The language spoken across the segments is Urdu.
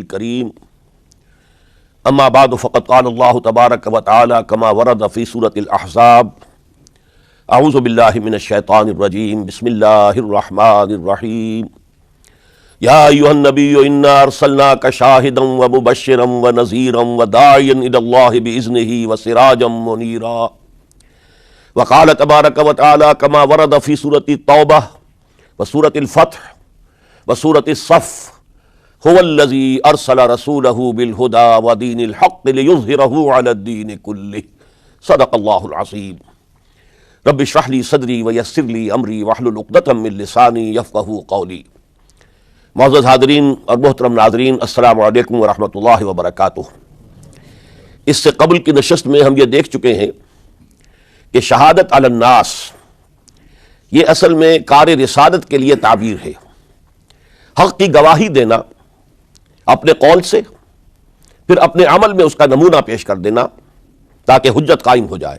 الكريم اما بعد فقد قال الله تبارك وتعالى كما ورد في سورة الأحزاب اعوذ بالله من الشيطان الرجيم بسم الله الرحمن الرحيم يا أيها النبي إنا أرسلناك شاهدا ومبشرا ونذيرا وداعيا إلى الله بإذنه وسراجا منيرا وقال تبارك وتعالى كما ورد في سورة التوبة وسورة الفتح وسورة الصف هو الذي أرسل رسوله بالهدى ودين الحق ليظهره على الدين كله صدق الله العظيم رب اشرح لي صدري ويسر لي أمري واحلل عقدة من لساني يفقهوا قولي۔ معزز حاضرین اور محترم ناظرین، السلام علیکم ورحمۃ اللہ وبرکاتہ۔ اس سے قبل کی نشست میں ہم یہ دیکھ چکے ہیں کہ شہادت علی الناس یہ اصل میں کار رسالت کے لیے تعبیر ہے، حق کی گواہی دینا اپنے قول سے، پھر اپنے عمل میں اس کا نمونہ پیش کر دینا تاکہ حجت قائم ہو جائے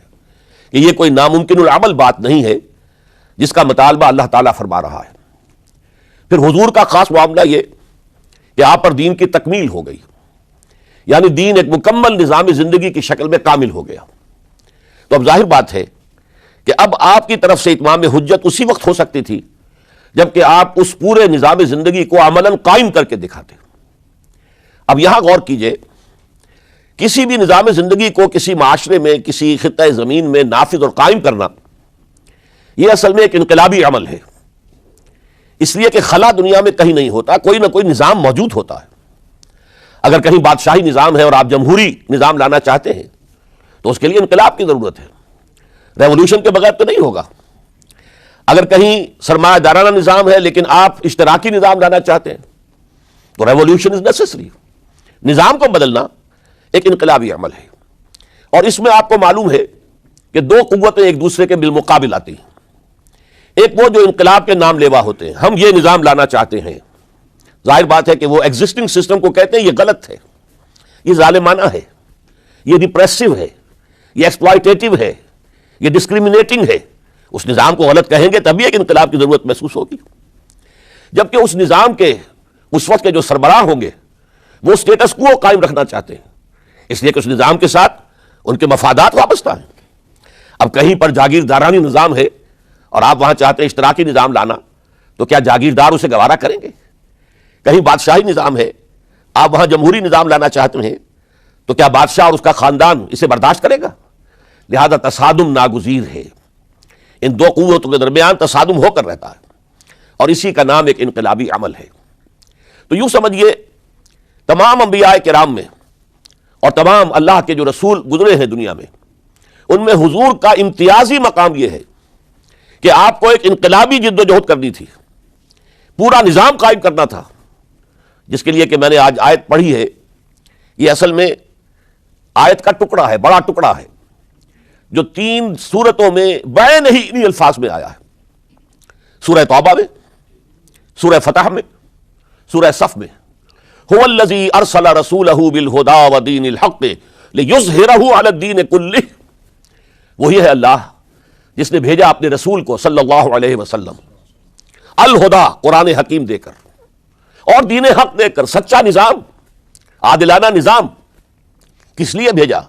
کہ یہ کوئی ناممکن العمل بات نہیں ہے جس کا مطالبہ اللہ تعالیٰ فرما رہا ہے۔ پھر حضور کا خاص معاملہ یہ کہ آپ پر دین کی تکمیل ہو گئی، یعنی دین ایک مکمل نظام زندگی کی شکل میں کامل ہو گیا۔ تو اب ظاہر بات ہے کہ اب آپ کی طرف سے اتمام حجت اسی وقت ہو سکتی تھی جبکہ آپ اس پورے نظام زندگی کو عملاً قائم کر کے دکھاتے۔ اب یہاں غور کیجئے، کسی بھی نظام زندگی کو کسی معاشرے میں، کسی خطہ زمین میں نافذ اور قائم کرنا یہ اصل میں ایک انقلابی عمل ہے، اس لیے کہ خلا دنیا میں کہیں نہیں ہوتا، کوئی نہ کوئی نظام موجود ہوتا ہے۔ اگر کہیں بادشاہی نظام ہے اور آپ جمہوری نظام لانا چاہتے ہیں تو اس کے لیے انقلاب کی ضرورت ہے، ریولوشن کے بغیر تو نہیں ہوگا۔ اگر کہیں سرمایہ دارانہ نظام ہے لیکن آپ اشتراکی نظام لانا چاہتے ہیں تو ریولوشن از نیسیسری۔ نظام کو بدلنا ایک انقلابی عمل ہے، اور اس میں آپ کو معلوم ہے کہ دو قوتیں ایک دوسرے کے بالمقابل آتی ہیں۔ ایک وہ جو انقلاب کے نام لیوا ہوتے ہیں، ہم یہ نظام لانا چاہتے ہیں، ظاہر بات ہے کہ وہ ایگزسٹنگ سسٹم کو کہتے ہیں یہ غلط ہے، یہ ظالمانہ ہے، یہ ریپریسو ہے، یہ ایکسپلائٹیٹو ہے، یہ ڈسکریمنیٹنگ ہے۔ اس نظام کو غلط کہیں گے تبھی ایک انقلاب کی ضرورت محسوس ہوگی۔ جبکہ اس نظام کے اس وقت کے جو سربراہ ہوں گے وہ سٹیٹس کو قائم رکھنا چاہتے ہیں، اس لیے کہ اس نظام کے ساتھ ان کے مفادات وابستہ ہیں۔ اب کہیں پر جاگیردارانی نظام ہے اور آپ وہاں چاہتے ہیں اشتراکی نظام لانا، تو کیا جاگیردار اسے گوارا کریں گے؟ کہیں بادشاہی نظام ہے، آپ وہاں جمہوری نظام لانا چاہتے ہیں تو کیا بادشاہ اور اس کا خاندان اسے برداشت کرے گا؟ لہذا تصادم ناگزیر ہے، ان دو قوتوں کے درمیان تصادم ہو کر رہتا ہے، اور اسی کا نام ایک انقلابی عمل ہے۔ تو یوں سمجھیے تمام انبیاء کرام میں اور تمام اللہ کے جو رسول گزرے ہیں دنیا میں، ان میں حضور کا امتیازی مقام یہ ہے کہ آپ کو ایک انقلابی جد و جہد کرنی تھی، پورا نظام قائم کرنا تھا، جس کے لیے کہ میں نے آج آیت پڑھی ہے، یہ اصل میں آیت کا ٹکڑا ہے، بڑا ٹکڑا ہے، جو 3 سورتوں میں بین ہی انہی الفاظ میں آیا ہے، سورہ توبہ میں، سورہ فتح میں، سورہ صف میں۔ هو الذی ارسل رسولہ بالہدی ودین الحق لیظہرہ علی الدین کلہ، وہی ہے اللہ جس نے بھیجا اپنے رسول کو صلی اللہ علیہ وسلم الہدا، قرآن حکیم دے کر اور دین حق دے کر، سچا نظام، عادلانہ نظام۔ کس لیے بھیجا؟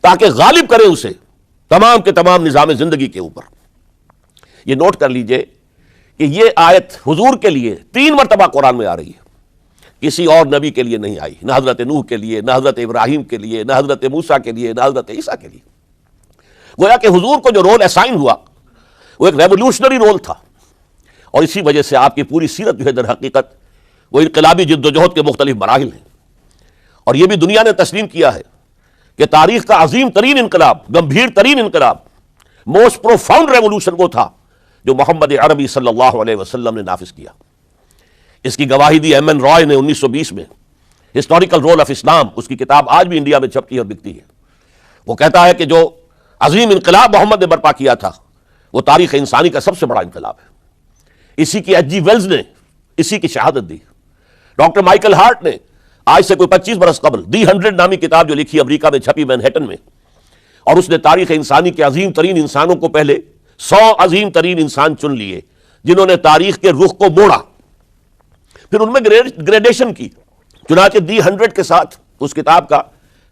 تاکہ غالب کرے اسے تمام کے تمام نظام زندگی کے اوپر۔ یہ نوٹ کر لیجئے کہ یہ آیت حضور کے لیے 3 مرتبہ قرآن میں آ رہی ہے، کسی اور نبی کے لیے نہیں آئی، نہ حضرت نوح کے لیے، نہ حضرت ابراہیم کے لیے، نہ حضرت موسیٰ کے لیے، نہ حضرت عیسیٰ کے لیے۔ گویا کہ حضور کو جو رول اسائن ہوا وہ ایک ریولوشنری رول تھا، اور اسی وجہ سے آپ کی پوری سیرت جو ہے در حقیقت وہ انقلابی جد و جہد کے مختلف مراحل ہیں۔ اور یہ بھی دنیا نے تسلیم کیا ہے کہ تاریخ کا عظیم ترین انقلاب، گمبھیر ترین انقلاب، موسٹ پروفاؤنڈ ریولوشن وہ تھا جو محمد عربی صلی اللہ علیہ وسلم نے نافذ کیا۔ اس کی گواہی دی ایم این رائے نے 1920 میں، ہسٹوریکل رول آف اسلام، اس کی کتاب آج بھی انڈیا میں چھپتی ہے اور بکتی ہے۔ وہ کہتا ہے کہ جو عظیم انقلاب محمد نے برپا کیا تھا وہ تاریخ انسانی کا سب سے بڑا انقلاب ہے۔ اسی کی ایچ جی ویلز نے اسی کی شہادت دی۔ ڈاکٹر مائیکل ہارٹ نے آج سے کوئی 25 برس قبل دی 100 نامی کتاب جو لکھی امریکہ میں چھپی مینہٹن میں، اور اس نے تاریخ انسانی کے عظیم ترین انسانوں کو پہلے 100 عظیم ترین انسان چن لیے جنہوں نے تاریخ کے رخ کو موڑا، پھر ان میں گریڈیشن کی چنانچہ دی 100 کے ساتھ اس کتاب کا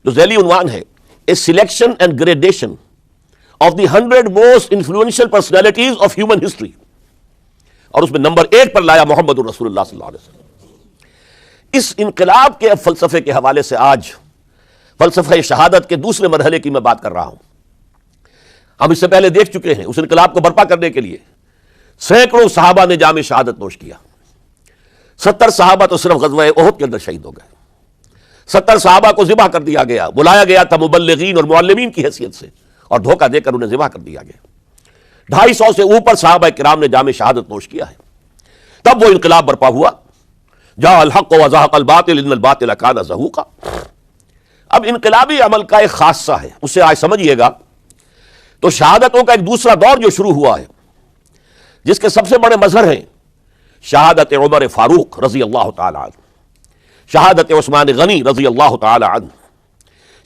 جو ذیلی عنوان ہے a selection and gradation of the 100 most influential personalities of human history, اور اس میں نمبر 1 پر لایا محمد رسول اللہ صلی اللہ علیہ وسلم۔ اس انقلاب کے فلسفے کے حوالے سے آج فلسفہ شہادت کے دوسرے مرحلے کی میں بات کر رہا ہوں۔ ہم اس سے پہلے دیکھ چکے ہیں اس انقلاب کو برپا کرنے کے لیے سینکڑوں صحابہ نے جام شہادت نوش کیا۔ 70 صحابہ تو صرف غزوہ احد کے اندر شہید ہو گئے، 70 صحابہ کو ذبح کر دیا گیا، بلایا گیا تھا مبلغین اور معلمین کی حیثیت سے، اور دھوکہ دے کر انہیں ذبح کر دیا گیا۔ 250 سے اوپر صحابہ کرام نے جام شہادت نوش کیا ہے۔ تب وہ انقلاب برپا ہوا، جاء الحق وزهق الباطل ان الباطل كان زهوقا۔ اب انقلابی عمل کا ایک خاصہ ہے، اسے آج سمجھیے گا۔ تو شہادتوں کا ایک دوسرا دور جو شروع ہوا ہے، جس کے سب سے بڑے مظہر ہیں شہادت عمر فاروق رضی اللہ تعالی عنہ، شہادت عثمان غنی رضی اللہ تعالی عنہ،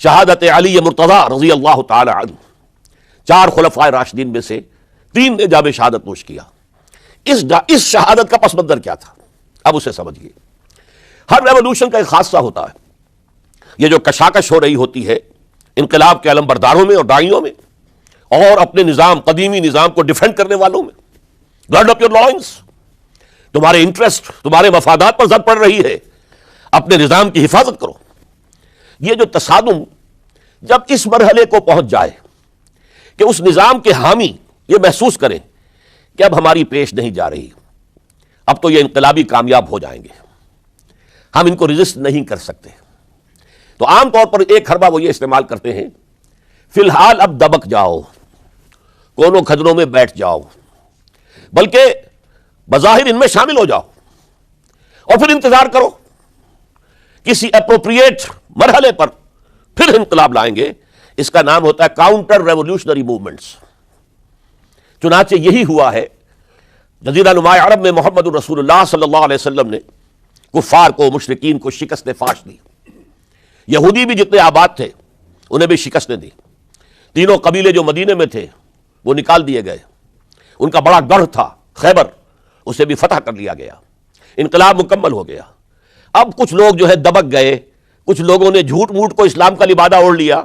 شہادت علی مرتضی رضی اللہ تعالی عنہ۔ 4 خلفائے راشدین میں سے 3 نے جام شہادت نوش کیا۔ اس شہادت کا پس منظر کیا تھا، اب اسے سمجھیے۔ ہر ریولوشن کا ایک خاصہ ہوتا ہے، یہ جو کشاکش ہو رہی ہوتی ہے انقلاب کے علمبرداروں میں اور داعیوں میں، اور اپنے نظام، قدیمی نظام کو ڈیفینڈ کرنے والوں میں۔ گارڈ اپ یور لائنز، تمہارے انٹرسٹ، تمہارے مفادات پر زد پڑ رہی ہے، اپنے نظام کی حفاظت کرو۔ یہ جو تصادم جب اس مرحلے کو پہنچ جائے کہ اس نظام کے حامی یہ محسوس کریں کہ اب ہماری پیش نہیں جا رہی، اب تو یہ انقلابی کامیاب ہو جائیں گے، ہم ان کو ریزسٹ نہیں کر سکتے، تو عام طور پر ایک حربہ وہ یہ استعمال کرتے ہیں، فی الحال اب دبک جاؤ، کونوں کھدروں میں بیٹھ جاؤ، بلکہ بظاہر ان میں شامل ہو جاؤ، اور پھر انتظار کرو، کسی اپروپریٹ مرحلے پر پھر انقلاب لائیں گے۔ اس کا نام ہوتا ہے کاؤنٹر ریولوشنری موومنٹس۔ چنانچہ یہی ہوا ہے، جزیرہ نما عرب میں محمد رسول اللہ صلی اللہ علیہ وسلم نے کفار کو، مشرکین کو شکست فاش دی۔ یہودی بھی جتنے آباد تھے انہیں بھی شکستیں دی۔ 3 قبیلے جو مدینے میں تھے وہ نکال دیے گئے۔ ان کا بڑا گڑھ تھا خیبر، اسے بھی فتح کر لیا گیا، انقلاب مکمل ہو گیا۔ اب کچھ لوگ جو ہے دبک گئے، کچھ لوگوں نے جھوٹ موٹ کو اسلام کا لبادہ اوڑھ لیا،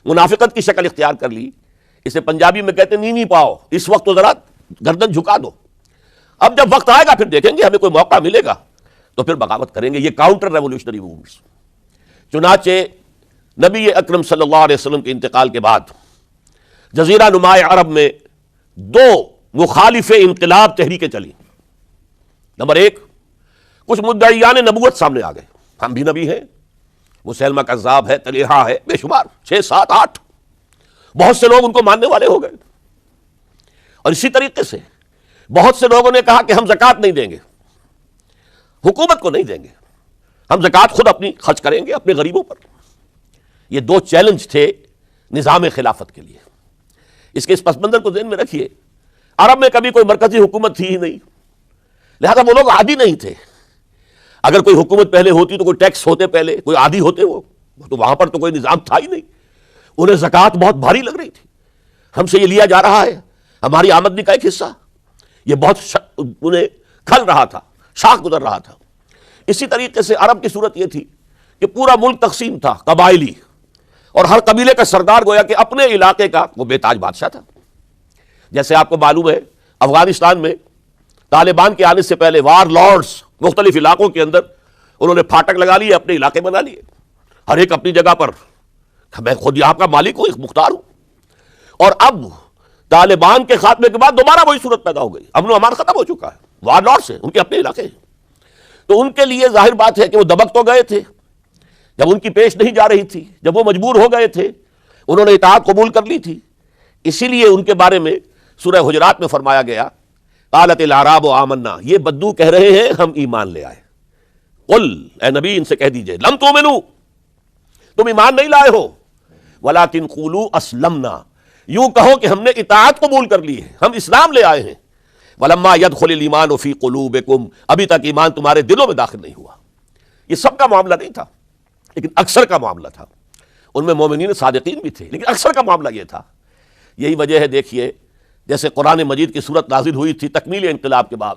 منافقت کی شکل اختیار کر لی۔ اسے پنجابی میں کہتے ہیں نینی پاؤ، اس وقت تو ذرا گردن جھکا دو، اب جب وقت آئے گا پھر دیکھیں گے، ہمیں کوئی موقع ملے گا تو پھر بغاوت کریں گے۔ یہ کاؤنٹر ریولوشنری موومنٹس۔ چنانچہ نبی اکرم صلی اللہ علیہ وسلم کے انتقال کے بعد جزیرہ نما عرب میں 2 مخالف انقلاب تحریکیں چلی۔ نمبر 1، کچھ مدعیان نبوت سامنے آ گئے، ہم بھی نبی ہیں، مسیلمہ کذاب ہے، طلیحہ ہے، بے شمار 6، 7، 8، بہت سے لوگ ان کو ماننے والے ہو گئے۔ اور اسی طریقے سے بہت سے لوگوں نے کہا کہ ہم زکوٰۃ نہیں دیں گے، حکومت کو نہیں دیں گے، ہم زکوٰۃ خود اپنی خرچ کریں گے اپنے غریبوں پر۔ یہ 2 چیلنج تھے نظام خلافت کے لیے۔ اس کے اس پس منظر کو ذہن میں رکھیے، عرب میں کبھی کوئی مرکزی حکومت تھی ہی نہیں، لہذا وہ لوگ عادی نہیں تھے۔ اگر کوئی حکومت پہلے ہوتی تو کوئی ٹیکس ہوتے، پہلے کوئی عادی ہوتے، وہ تو وہاں پر تو کوئی نظام تھا ہی نہیں۔ انہیں زکوٰۃ بہت بھاری لگ رہی تھی، ہم سے یہ لیا جا رہا ہے، ہماری آمدنی کا ایک حصہ، یہ بہت انہیں کھل رہا تھا، شاخ گزر رہا تھا۔ اسی طریقے سے عرب کی صورت یہ تھی کہ پورا ملک تقسیم تھا، قبائلی، اور ہر قبیلے کا سردار گویا کہ اپنے علاقے کا وہ بے تاج بادشاہ تھا۔ جیسے آپ کو معلوم ہے افغانستان میں طالبان کے آنے سے پہلے وار لارڈز مختلف علاقوں کے اندر انہوں نے پھاٹک لگا لیے، اپنے علاقے بنا لیے، ہر ایک اپنی جگہ پر، میں خود یہاں کا مالک ہوں، ایک مختار ہوں۔ اور اب طالبان کے خاتمے کے بعد دوبارہ وہی صورت پیدا ہو گئی، امن و امان ختم ہو چکا ہے، وار لارڈز ہیں، ان کے اپنے علاقے ہیں۔ تو ان کے لیے ظاہر بات ہے کہ وہ دبک تو گئے تھے جب ان کی پیش نہیں جا رہی تھی، جب وہ مجبور ہو گئے تھے، انہوں نے اطاعت قبول کر لی تھی۔ اسی لیے ان کے بارے میں سورہ حجرات میں فرمایا گیا، قالت الاعراب آمنا، یہ بدو کہہ رہے ہیں ہم ایمان لے آئے۔ قل، اے نبی ان سے کہہ دیجئے، لم تؤمنوا، تم ایمان نہیں لائے ہو، ولکن قولوا اسلمنا، یوں کہو کہ ہم نے اطاعت قبول کر لی ہے، ہم اسلام لے آئے ہیں۔ ولما يدخل الايمان في قلوبكم، ابھی تک ایمان تمہارے دلوں میں داخل نہیں ہوا۔ یہ سب کا معاملہ نہیں تھا، لیکن اکثر کا معاملہ تھا۔ ان میں مومنین صادقین بھی تھے، لیکن اکثر کا معاملہ یہ تھا۔ یہی وجہ ہے، دیکھیے جیسے قرآن مجید کی صورت نازل ہوئی تھی تکمیل انقلاب کے بعد،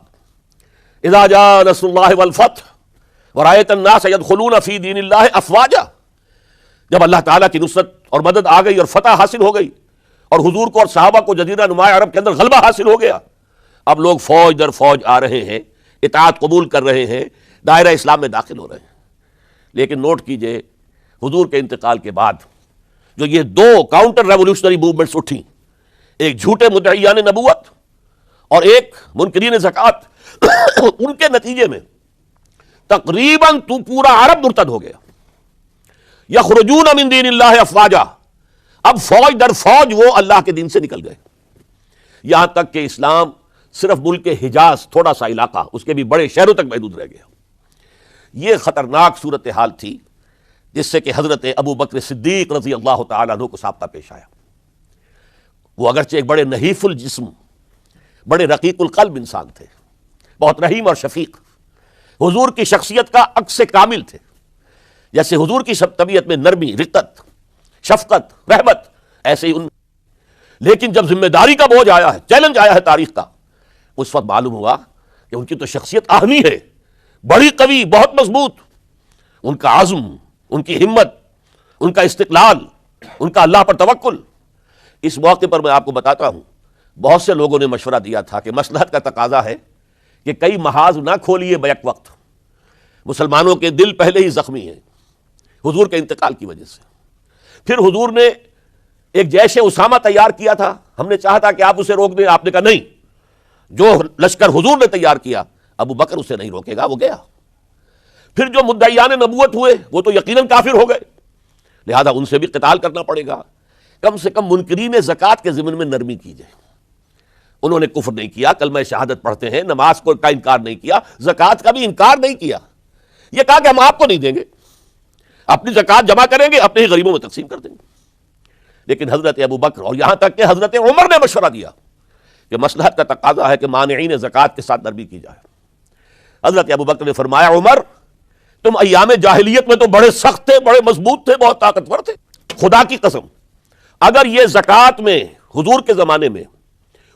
اذا جاء نصر اللہ والفتح وَرَأَيْتَ النَّاسَ يَدْخُلُونَ فِي دِينِ اللَّهِ أَفْوَاجًا، جب اللہ تعالیٰ کی نصرت اور مدد آ گئی اور فتح حاصل ہو گئی اور حضور کو اور صحابہ کو جزیرہ نماء عرب کے اندر غلبہ حاصل ہو گیا، اب لوگ فوج در فوج آ رہے ہیں، اطاعت قبول کر رہے ہیں، دائرہ اسلام میں داخل ہو رہے ہیں۔ لیکن نوٹ کیجئے، حضور کے انتقال کے بعد جو یہ دو کاؤنٹر ریولوشنری موومنٹس اٹھیں، ایک جھوٹے مدعیان نبوت اور ایک منکرین زکوٰۃ، ان کے نتیجے میں تقریباً تو پورا عرب مرتد ہو گیا۔ یخرجون من دین اللہ افواجا، اب فوج در فوج وہ اللہ کے دین سے نکل گئے، یہاں تک کہ اسلام صرف ملک حجاز، تھوڑا سا علاقہ، اس کے بھی بڑے شہروں تک محدود رہ گیا۔ یہ خطرناک صورتحال تھی جس سے کہ حضرت ابو بکر صدیق رضی اللہ تعالیٰ عنہ کو سابقہ پیش آیا۔ وہ اگرچہ ایک بڑے نحیف الجسم، بڑے رقیق القلب انسان تھے، بہت رحیم اور شفیق، حضور کی شخصیت کا عکس کامل تھے۔ جیسے حضور کی سب طبیعت میں نرمی، رقت، شفقت، رحمت، ایسے ہی ان، لیکن جب ذمہ داری کا بوجھ آیا ہے، چیلنج آیا ہے تاریخ کا، اس وقت معلوم ہوا کہ ان کی تو شخصیت آہنی ہے، بڑی قوی، بہت مضبوط، ان کا عزم، ان کی ہمت، ان کا استقلال، ان کا اللہ پر توکل۔ اس موقع پر میں آپ کو بتاتا ہوں، بہت سے لوگوں نے مشورہ دیا تھا کہ مصلحت کا تقاضا ہے کہ کئی محاذ نہ کھولیے بیک وقت، مسلمانوں کے دل پہلے ہی زخمی ہیں حضور کے انتقال کی وجہ سے۔ پھر حضور نے ایک جیش اسامہ تیار کیا تھا، ہم نے چاہا تھا کہ آپ اسے روک دیں، آپ نے کہا نہیں، جو لشکر حضور نے تیار کیا ابو بکر اسے نہیں روکے گا، وہ گیا۔ پھر جو مدعیان نبوت ہوئے وہ تو یقیناً کافر ہو گئے، لہذا ان سے بھی قتال کرنا پڑے گا، کم سے کم منکرین زکوٰۃ کے ضمن میں نرمی کیجئے۔ انہوں نے کفر نہیں کیا، کلمہ شہادت پڑھتے ہیں، نماز کو کا انکار نہیں کیا، زکوٰۃ کا بھی انکار نہیں کیا، یہ کہا کہ ہم آپ کو نہیں دیں گے، اپنی زکوٰۃ جمع کریں گے، اپنے ہی غریبوں میں تقسیم کر دیں گے۔ لیکن حضرت ابو بکر اور یہاں تک کہ حضرت عمر نے مشورہ دیا کہ مصلحت کا تقاضا ہے کہ مانعین زکوٰۃ کے ساتھ نرمی کی جائے۔ حضرت ابو بکر نے فرمایا، عمر تم ایام جاہلیت میں تو بڑے سخت تھے، بڑے مضبوط تھے، بہت طاقتور تھے، خدا کی قسم اگر یہ زکوٰۃ میں حضور کے زمانے میں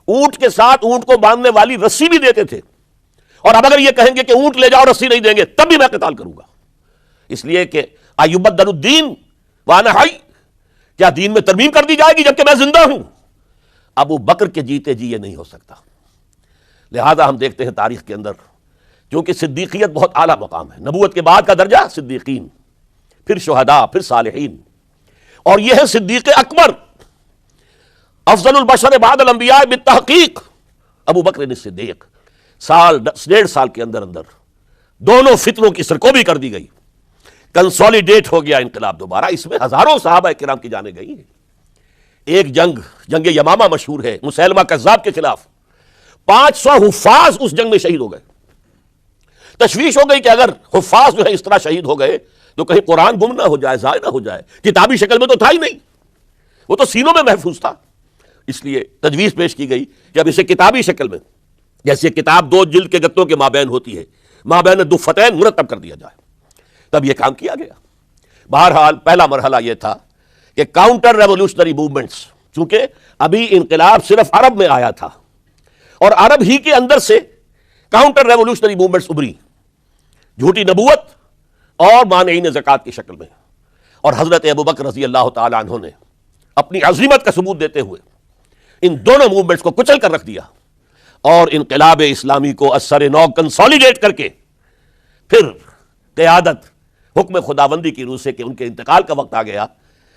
اونٹ کے ساتھ اونٹ کو باندھنے والی رسی بھی دیتے تھے، اور اب اگر یہ کہیں گے کہ اونٹ لے جاؤ رسی نہیں دیں گے، تب بھی میں قتال کروں گا، اس لیے کہ ایبدل الدین وانا حی، کیا دین میں ترمیم کر دی جائے گی جبکہ میں زندہ ہوں؟ ابو بکر کے جیتے جی یہ نہیں ہو سکتا۔ لہذا ہم دیکھتے ہیں تاریخ کے اندر، کیونکہ صدیقیت بہت اعلیٰ مقام ہے، نبوت کے بعد کا درجہ صدیقین، پھر شہداء، پھر صالحین، اور یہ ہے صدیق اکبر، افضل البشر بعد الانبیاء بالتحقیق، ابو بکر صدیق۔ سال 1.5 سال کے اندر دونوں فتنوں کی سرکوبی کر دی گئی، کنسولیڈیٹ ہو گیا انقلاب دوبارہ، اس میں ہزاروں صحابہ کرام کی جانیں گئی ہیں۔ ایک جنگ یمامہ مشہور ہے، مسیلمہ کذاب کے خلاف 500 حفاظ اس جنگ میں شہید ہو گئے۔ تشویش ہو گئی کہ اگر حفاظ جو ہے اس طرح شہید ہو گئے تو کہیں قرآن گم نہ ہو جائے، ضائع نہ ہو جائے، کتابی شکل میں تو تھا ہی نہیں، وہ تو سینوں میں محفوظ تھا، اس لیے تجویز پیش کی گئی کہ اب اسے کتابی شکل میں، جیسے کتاب 2 جلد کے گتوں کے مابین ہوتی ہے، مابین دفتین مرتب کر دیا جائے، تب یہ کام کیا گیا۔ بہرحال پہلا مرحلہ یہ تھا کہ کاؤنٹر ریولوشنری موومنٹس، چونکہ ابھی انقلاب صرف عرب میں آیا تھا اور عرب ہی کے اندر سے کاؤنٹر ریولوشنری موومنٹس ابری، جھوٹی نبوت اور مانعین زکوٰۃ کی شکل میں، اور حضرت ابو بکر رضی اللہ تعالی عنہ نے اپنی عظیمت کا ثبوت دیتے ہوئے ان دونوں موومنٹس کو کچل کر رکھ دیا اور انقلاب اسلامی کو اثر نو کنسولیڈیٹ کر کے پھر قیادت حکم خداوندی کی روح سے کہ ان کے انتقال کا وقت آ گیا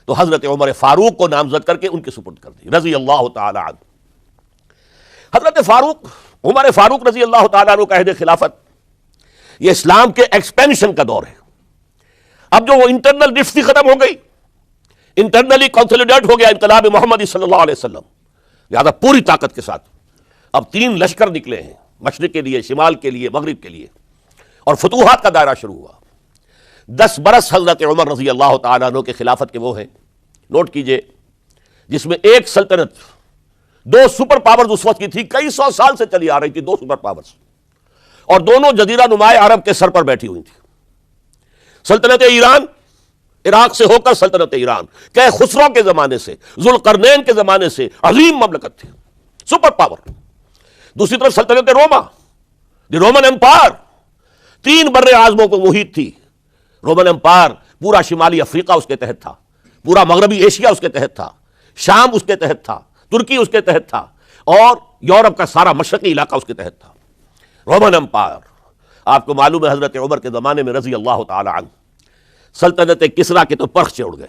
تو حضرت عمر فاروق کو نامزد کر کے ان کے سپرد کر دی رضی اللہ تعالی عنہ۔ حضرت عمر فاروق رضی اللہ تعالیٰ عنہ کا عہد خلافت یہ اسلام کے ایکسپینشن کا دور ہے۔ اب جو وہ انٹرنل رفتی ختم ہو گئی، انٹرنلی کنسولیڈیٹ ہو گیا انقلاب محمدی صلی اللہ علیہ وسلم، لہذا پوری طاقت کے ساتھ اب 3 لشکر نکلے ہیں، مشرق کے لیے، شمال کے لیے، مغرب کے لیے، اور فتوحات کا دائرہ شروع ہوا۔ 10 برس حضرت عمر رضی اللہ تعالیٰ عنہ کے خلافت کے وہ ہیں، نوٹ کیجئے، جس میں ایک سلطنت 2 سپر پاورز اس وقت کی تھی، کئی 100 سال سے چلی آ رہی تھی، 2 سپر پاورز، اور دونوں جزیرہ نماء عرب کے سر پر بیٹھی ہوئی تھی۔ سلطنت ایران، عراق سے ہو کر سلطنت ایران، کہ خسرو کے زمانے سے، ذوالقرنین کے زمانے سے عظیم مملکت تھی، سپر پاور۔ دوسری طرف سلطنت روما، دی رومن امپائر، 3 بر اعظموں کو محیط تھی. رومن امپائر پورا شمالی افریقہ اس کے تحت تھا، پورا مغربی ایشیا اس کے تحت تھا، شام اس کے تحت تھا، ترکی اس کے تحت تھا، اور یورپ کا سارا مشرقی علاقہ اس کے تحت تھا. Roman empire. آپ کو معلوم ہے حضرت عمر کے زمانے میں رضی اللہ تعالی عنہ سلطنت کسریٰ کے تو پرخ چڑھ گئے،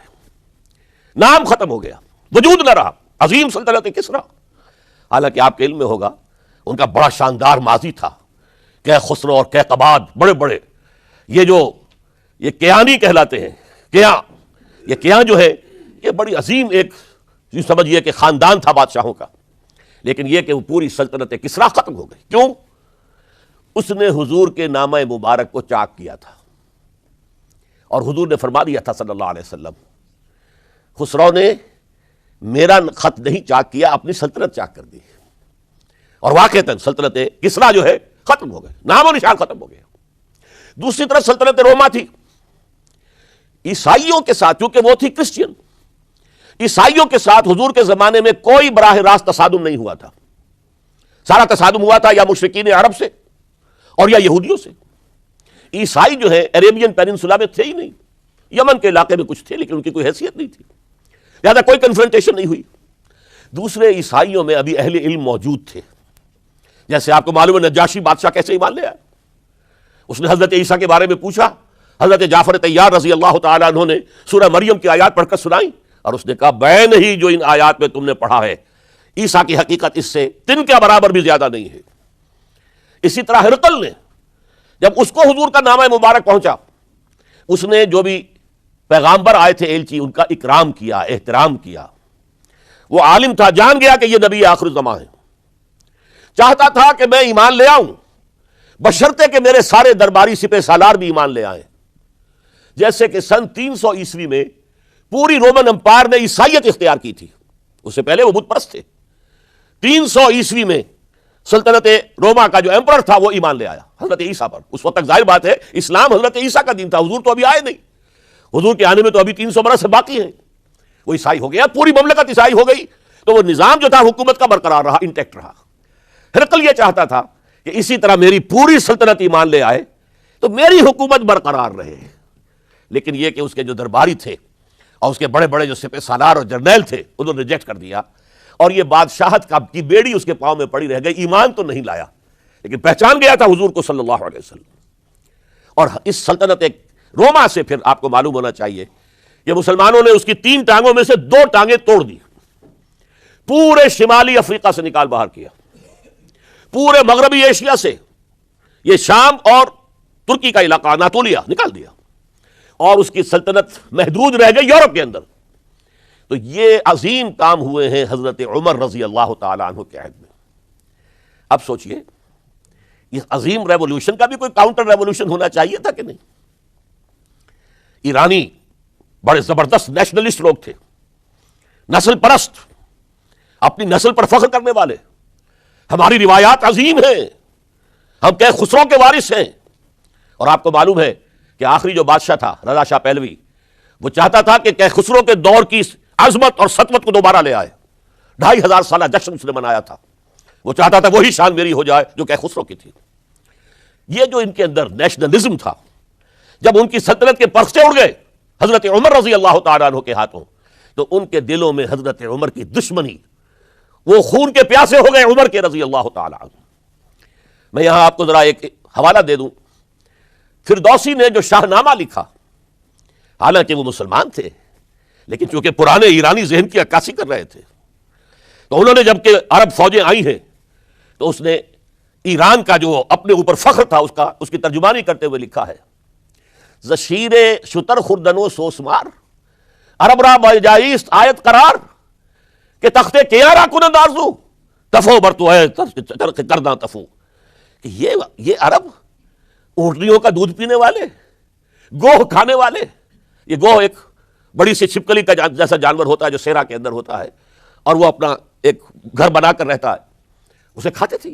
نام ختم ہو گیا، وجود نہ رہا عظیم سلطنت کسریٰ. حالانکہ آپ کے علم میں ہوگا ان کا بڑا شاندار ماضی تھا. کہ خسرو اور کیقباد بڑے بڑے یہ کیانی کہلاتے ہیں. یہ کیاں جو ہے یہ بڑی عظیم ایک سمجھیے کہ خاندان تھا بادشاہوں کا. لیکن یہ کہ وہ پوری سلطنت کسریٰ ختم ہو گئی. کیوں؟ اس نے حضور کے نامہ مبارک کو چاک کیا تھا، اور حضور نے فرما دیا تھا صلی اللہ علیہ وسلم خسرو نے میرا خط نہیں چاک کیا، اپنی سلطنت چاک کر دی. اور واقعتاً سلطنت کسریٰ جو ہے ختم ہو گئے، نام و نشان ختم ہو گیا. دوسری طرف سلطنت روما تھی، عیسائیوں کے ساتھ، چونکہ وہ تھی کرسچین، عیسائیوں کے ساتھ حضور کے زمانے میں کوئی براہ راست تصادم نہیں ہوا تھا. سارا تصادم ہوا تھا یا مشرکین عرب سے اور یا یہودیوں سے. عیسائی جو ہے عربین پیننسولا میں تھے ہی نہیں، یمن کے علاقے میں کچھ تھے لیکن ان کی کوئی حیثیت نہیں تھی، لہذا کوئی کنفرنٹیشن نہیں ہوئی. دوسرے عیسائیوں میں ابھی اہل علم موجود تھے. جیسے آپ کو معلوم ہے نجاشی بادشاہ کیسے ایمان لے آیا. اس نے حضرت عیسیٰ کے بارے میں پوچھا، حضرت جعفر طیار رضی اللہ تعالیٰ عنہ نے سورہ مریم کی آیات پڑھ کر سنائی، اور اس نے کہا بین ہی جو ان آیات میں تم نے پڑھا ہے عیسیٰ کی حقیقت اس سے 3 کے برابر بھی زیادہ نہیں ہے. اسی طرح ہرقل نے جب اس کو حضور کا نامہ مبارک پہنچا، اس نے جو بھی پیغامبر آئے تھے ایلچی ان کا اکرام کیا، احترام کیا. وہ عالم تھا، جان گیا کہ یہ نبی آخر الزماں ہے. چاہتا تھا کہ میں ایمان لے آؤں بشرطے کہ میرے سارے درباری سپہ سالار بھی ایمان لے آئیں. جیسے کہ سن 300 عیسوی میں پوری رومن امپائر نے عیسائیت اختیار کی تھی، اس سے پہلے وہ بت پرست تھے. 300 عیسوی میں سلطنت روما کا جو ایمپرر تھا وہ ایمان لے آیا حضرت عیسیٰ پر. اس وقت تک ظاہر بات ہے اسلام حضرت عیسیٰ کا دین تھا، حضور تو ابھی آئے نہیں، حضور کے آنے میں تو ابھی 300 برس سے باقی ہیں. وہ عیسائی ہو گیا، پوری مملکت عیسائی ہو گئی، تو وہ نظام جو تھا حکومت کا برقرار رہا، انٹیکٹ رہا. ہرقل یہ چاہتا تھا کہ اسی طرح میری پوری سلطنت ایمان لے آئے تو میری حکومت برقرار رہے. لیکن یہ کہ اس کے جو درباری تھے اور اس کے بڑے بڑے جو سپہ سالار اور جرنیل تھے انہوں نے ریجیکٹ کر دیا، اور یہ بادشاہت کی بیڑی اس کے پاؤں میں پڑی رہ گئی. ایمان تو نہیں لایا لیکن پہچان گیا تھا حضور کو صلی اللہ علیہ وسلم. اور اس سلطنت روما سے پھر آپ کو معلوم ہونا چاہیے کہ مسلمانوں نے اس کی 3 ٹانگوں میں سے 2 ٹانگیں توڑ دی، پورے شمالی افریقہ سے نکال باہر کیا، پورے مغربی ایشیا سے یہ شام اور ترکی کا علاقہ اناطولیہ نکال دیا، اور اس کی سلطنت محدود رہ گئی یورپ کے اندر. تو یہ عظیم کام ہوئے ہیں حضرت عمر رضی اللہ تعالیٰ عنہ کے عہد میں. اب سوچئے اس عظیم ریولوشن کا بھی کوئی کاؤنٹر ریولوشن ہونا چاہیے تھا کہ نہیں. ایرانی بڑے زبردست نیشنلسٹ لوگ تھے، نسل پرست، اپنی نسل پر فخر کرنے والے. ہماری روایات عظیم ہیں، ہم خسرو کے وارث ہیں. اور آپ کو معلوم ہے کہ آخری جو بادشاہ تھا رضا شاہ پہلوی، وہ چاہتا تھا کہ خسرو کے دور کی عظمت اور سطوت کو دوبارہ لے آئے. 2500 سالہ جشن اس نے منایا تھا. وہ چاہتا تھا وہی شان میری ہو جائے جو خسرو کی تھی. یہ جو ان کے اندر نیشنلزم تھا، جب ان کی سلطنت کے پرخ سے اڑ گئے حضرت عمر رضی اللہ تعالیٰ عنہ کے ہاتھوں، تو ان کے دلوں میں حضرت عمر کی دشمنی، وہ خون کے پیاسے ہو گئے عمر کے رضی اللہ تعالیٰ عنہ. میں یہاں آپ کو ذرا ایک حوالہ دے دوں. فردوسی نے جو شاہ نامہ لکھا، حالانکہ وہ مسلمان تھے لیکن چونکہ پرانے ایرانی ذہن کی عکاسی کر رہے تھے، تو انہوں نے جب کہ عرب فوجیں آئی ہیں تو اس نے ایران کا جو اپنے اوپر فخر تھا اس کی ترجمانی کرتے ہوئے لکھا ہے، زشیر شتر خوردن و سوسمار عرب را بجائیست آیت قرار کہ تختے کیارا کنند آرزو تفو برتو ہے کردہ تفو. کہ یہ عرب اونٹنیوں کا دودھ پینے والے، گوہ کھانے والے. یہ گوہ ایک بڑی سی چھپکلی کا جیسا جانور ہوتا ہے جو صحرا کے اندر ہوتا ہے، اور وہ اپنا ایک گھر بنا کر رہتا ہے، اسے کھاتے تھے.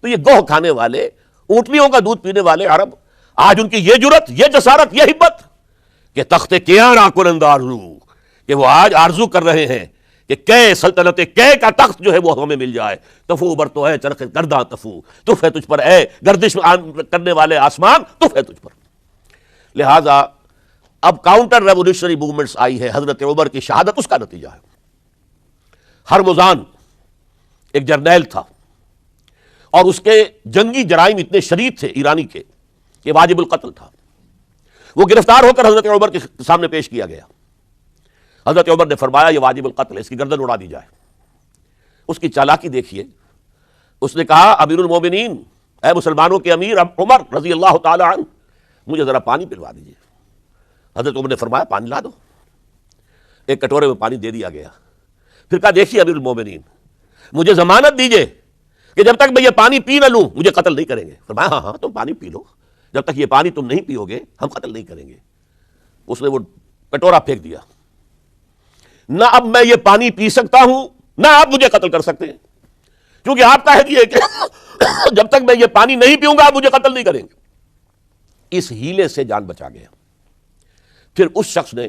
تو یہ گوہ کھانے والے، اونٹنیوں کا دودھ پینے والے عرب، آج ان کی یہ جرت، یہ جسارت، یہ ہمت کہ تخت کیاں را کنند آرزو، کہ وہ آج آرزو کر رہے ہیں کہ سلطنت کا تخت جو ہے وہ ہمیں مل جائے. تفو بر تو ہے چرخ گرداں تفو، تف ہے تجھ پر اے گردش کرنے والے آسمان، تف ہے تجھ پر. لہذا اب کاؤنٹر ریولیوشنری موومنٹس آئی ہے. حضرت عمر کی شہادت اس کا نتیجہ ہے. ہرمزان ایک جرنیل تھا اور اس کے جنگی جرائم اتنے شدید تھے ایرانی کے کہ واجب القتل تھا. وہ گرفتار ہو کر حضرت عمر کے سامنے پیش کیا گیا. حضرت عمر نے فرمایا یہ واجب القتل ہے، اس کی گردن اڑا دی جائے. اس کی چالاکی دیکھیے. اس نے کہا امیر المومنین، اے مسلمانوں کے امیر عمر رضی اللہ تعالی عنہ، مجھے ذرا پانی پلوا دیجیے. حضرت عمر نے فرمایا پانی لا دو. ایک کٹورے میں پانی دے دیا گیا. پھر کہا دیکھیے امیر المومنین، مجھے ضمانت دیجیے کہ جب تک میں یہ پانی پی نہ لوں مجھے قتل نہیں کریں گے. فرمایا ہاں ہاں تم پانی پی لو، جب تک یہ پانی تم نہیں پیو گے ہم قتل نہیں کریں گے. اس نے وہ کٹورا پھینک دیا. نہ اب میں یہ پانی پی سکتا ہوں نہ آپ مجھے قتل کر سکتے ہیں، کیونکہ آپ کا ہے کہ جب تک میں یہ پانی نہیں پیوں گا آپ مجھے قتل نہیں کریں گے. اس ہیلے سے جان بچا گیا. پھر اس شخص نے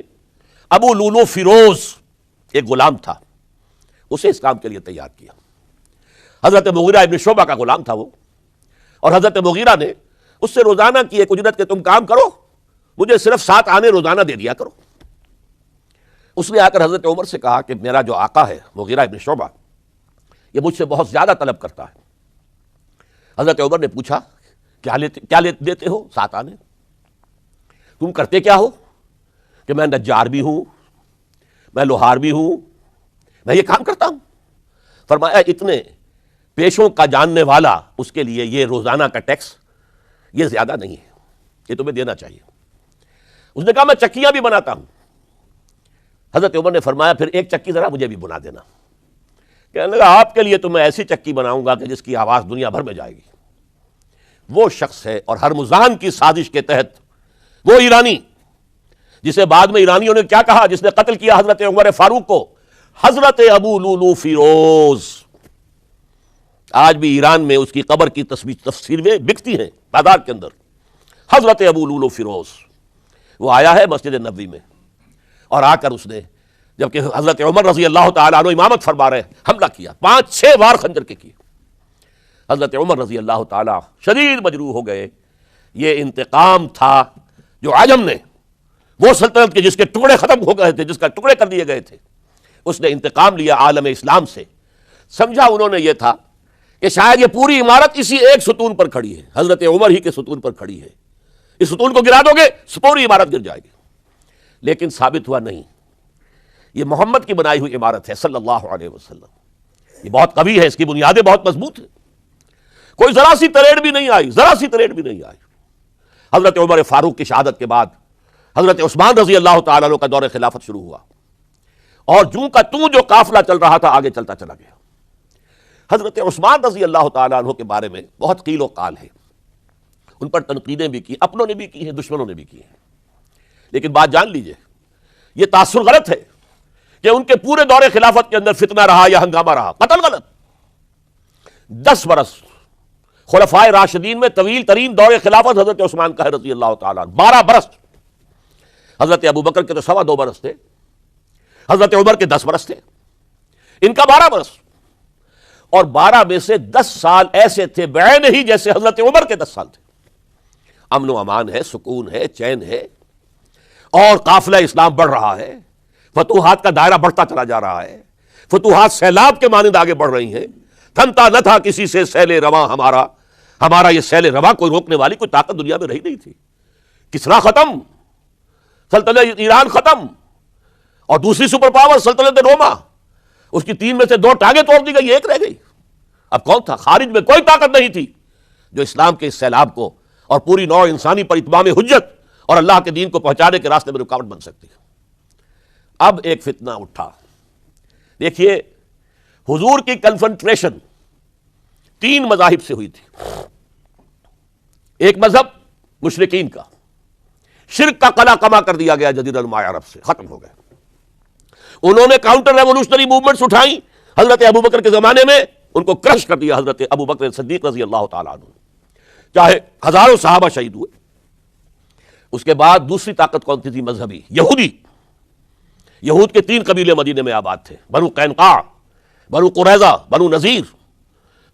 ابو لولو فیروز ایک غلام تھا، اسے اس کام کے لیے تیار کیا. حضرت مغیرہ ابن شعبہ کا غلام تھا وہ، اور حضرت مغیرہ نے اس سے روزانہ کی ایک اجرت کہ تم کام کرو، مجھے صرف 7 آنے روزانہ دے دیا کرو. اس نے آ کر حضرت عمر سے کہا کہ میرا جو آقا ہے مغیرہ ابن شعبہ یہ مجھ سے بہت زیادہ طلب کرتا ہے. حضرت عمر نے پوچھا کیا دیتے ہو؟ 7 آنے. تم کرتے کیا ہو؟ کہ میں نجار بھی ہوں، میں لوہار بھی ہوں، میں یہ کام کرتا ہوں. فرمایا اتنے پیشوں کا جاننے والا اس کے لیے یہ روزانہ کا ٹیکس یہ زیادہ نہیں ہے، یہ تمہیں دینا چاہیے. اس نے کہا میں چکیاں بھی بناتا ہوں. حضرت عمر نے فرمایا پھر ایک چکی ذرا مجھے بھی بنا دینا. کہنے لگا آپ کے لیے تو میں ایسی چکی بناؤں گا کہ جس کی آواز دنیا بھر میں جائے گی. وہ شخص ہے اور ہرمزان کی سازش کے تحت وہ ایرانی جسے بعد میں ایرانیوں نے کیا کہا، جس نے قتل کیا حضرت عمر فاروق کو، حضرت ابو لولو فیروز. آج بھی ایران میں اس کی قبر کی تصویریں بکتی ہیں بازار کے اندر. حضرت ابو لولو فیروز وہ آیا ہے مسجد نبوی میں، اور آ کر اس نے جبکہ حضرت عمر رضی اللہ تعالیٰ عنہ امامت فرما رہے حملہ کیا، 5-6 وار خنجر کے کیے. حضرت عمر رضی اللہ تعالیٰ شدید مجروح ہو گئے. یہ انتقام تھا جو عجم نے، وہ سلطنت کے جس کے ٹکڑے ختم ہو گئے تھے، جس کا ٹکڑے کر دیے گئے تھے، اس نے انتقام لیا عالم اسلام سے. سمجھا انہوں نے یہ تھا کہ شاید یہ پوری عمارت اسی ایک ستون پر کھڑی ہے، حضرت عمر ہی کے ستون پر کھڑی ہے، اس ستون کو گرا دو گے پوری عمارت گر جائے گی. لیکن ثابت ہوا نہیں، یہ محمد کی بنائی ہوئی عمارت ہے صلی اللہ علیہ وسلم. یہ بہت قوی ہے، اس کی بنیادیں بہت مضبوط ہیں، کوئی ذرا سی تریڑ بھی نہیں آئی، ذرا سی تریڑ بھی نہیں آئی. حضرت عمر فاروق کی شہادت کے بعد حضرت عثمان رضی اللہ تعالیٰ عنہ کا دور خلافت شروع ہوا، اور جوں کا توں جو قافلہ چل رہا تھا آگے چلتا چلا گیا. حضرت عثمان رضی اللہ تعالیٰ عنہ کے بارے میں بہت قیل و قال ہے، ان پر تنقیدیں بھی کی، اپنوں نے بھی کی ہیں، دشمنوں نے بھی کی ہیں. لیکن بات جان لیجئے، یہ تاثر غلط ہے کہ ان کے پورے دور خلافت کے اندر فتنہ رہا یا ہنگامہ رہا. قتل غلط. 10 برس خلفائے راشدین میں طویل ترین دور خلافت حضرت عثمان کا ہے رضی اللہ تعالیٰ عنہ. 12 برس. حضرت ابو بکر کے تو 2.25 برس تھے، حضرت عمر کے 10 برس تھے، ان کا 12 برس. اور 12 میں سے 10 سال ایسے تھے بعین ہی جیسے حضرت عمر کے 10 سال تھے. امن و امان ہے، سکون ہے، چین ہے، اور قافلہ اسلام بڑھ رہا ہے، فتوحات کا دائرہ بڑھتا چلا جا رہا ہے، فتوحات سیلاب کے مانند آگے بڑھ رہی ہیں. تھمتا نہ تھا کسی سے سیل رواں ہمارا یہ سیل رواں کوئی روکنے والی کوئی طاقت دنیا میں رہی نہیں تھی. کسرا ختم، سلطنت ایران ختم، اور دوسری سپر پاور سلطنت روما، اس کی 3 میں سے 2 ٹانگیں توڑ دی گئی، 1 رہ گئی. اب کون تھا؟ خارج میں کوئی طاقت نہیں تھی جو اسلام کے اس سیلاب کو اور پوری نوع انسانی پر اتمام حجت اور اللہ کے دین کو پہنچانے کے راستے میں رکاوٹ بن سکتی. اب ایک فتنہ اٹھا. دیکھیے حضور کی کنفنٹریشن 3 مذاہب سے ہوئی تھی. ایک مذہب مشرکین کا، شرک کا قلع کما کر دیا گیا جزیرہ نما عرب سے، ختم ہو گئے. انہوں نے کاؤنٹر ریولوشنری موومنٹس اٹھائیں حضرت ابو بکر کے زمانے میں، ان کو کرش کر دیا حضرت ابو بکر صدیق رضی اللہ تعالیٰ عنہ، چاہے ہزاروں صحابہ شہید ہوئے. اس کے بعد دوسری طاقت کون سی تھی؟ مذہبی یہودی. یہود کے 3 قبیلے مدینے میں آباد تھے، بنو قینقاع، بنو قریظہ، بنو نذیر۔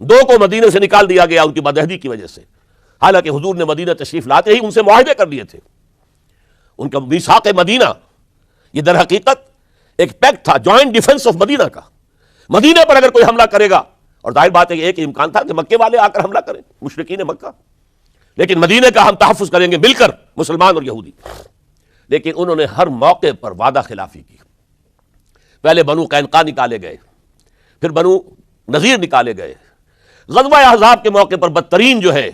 2 کو مدینے سے نکال دیا گیا ان کی بدعہدی کی وجہ سے، حالانکہ حضور نے مدینہ تشریف لاتے ہی ان سے معاہدے کر لیے تھے۔ ان کا میثاق مدینہ یہ در حقیقت ایک پیکٹ تھا، جوائنٹ ڈیفنس آف مدینہ کا۔ مدینہ پر اگر کوئی حملہ کرے گا، اور ظاہر بات ہے کہ ایک امکان تھا کہ مکے والے آ کر حملہ کریں، مشرکین مکہ، لیکن مدینہ کا ہم تحفظ کریں گے مل کر، مسلمان اور یہودی۔ لیکن انہوں نے ہر موقع پر وعدہ خلافی کی۔ پہلے بنو قینقاع نکالے گئے، پھر بنو نذیر نکالے گئے۔ غزوہ احزاب کے موقع پر بدترین جو ہے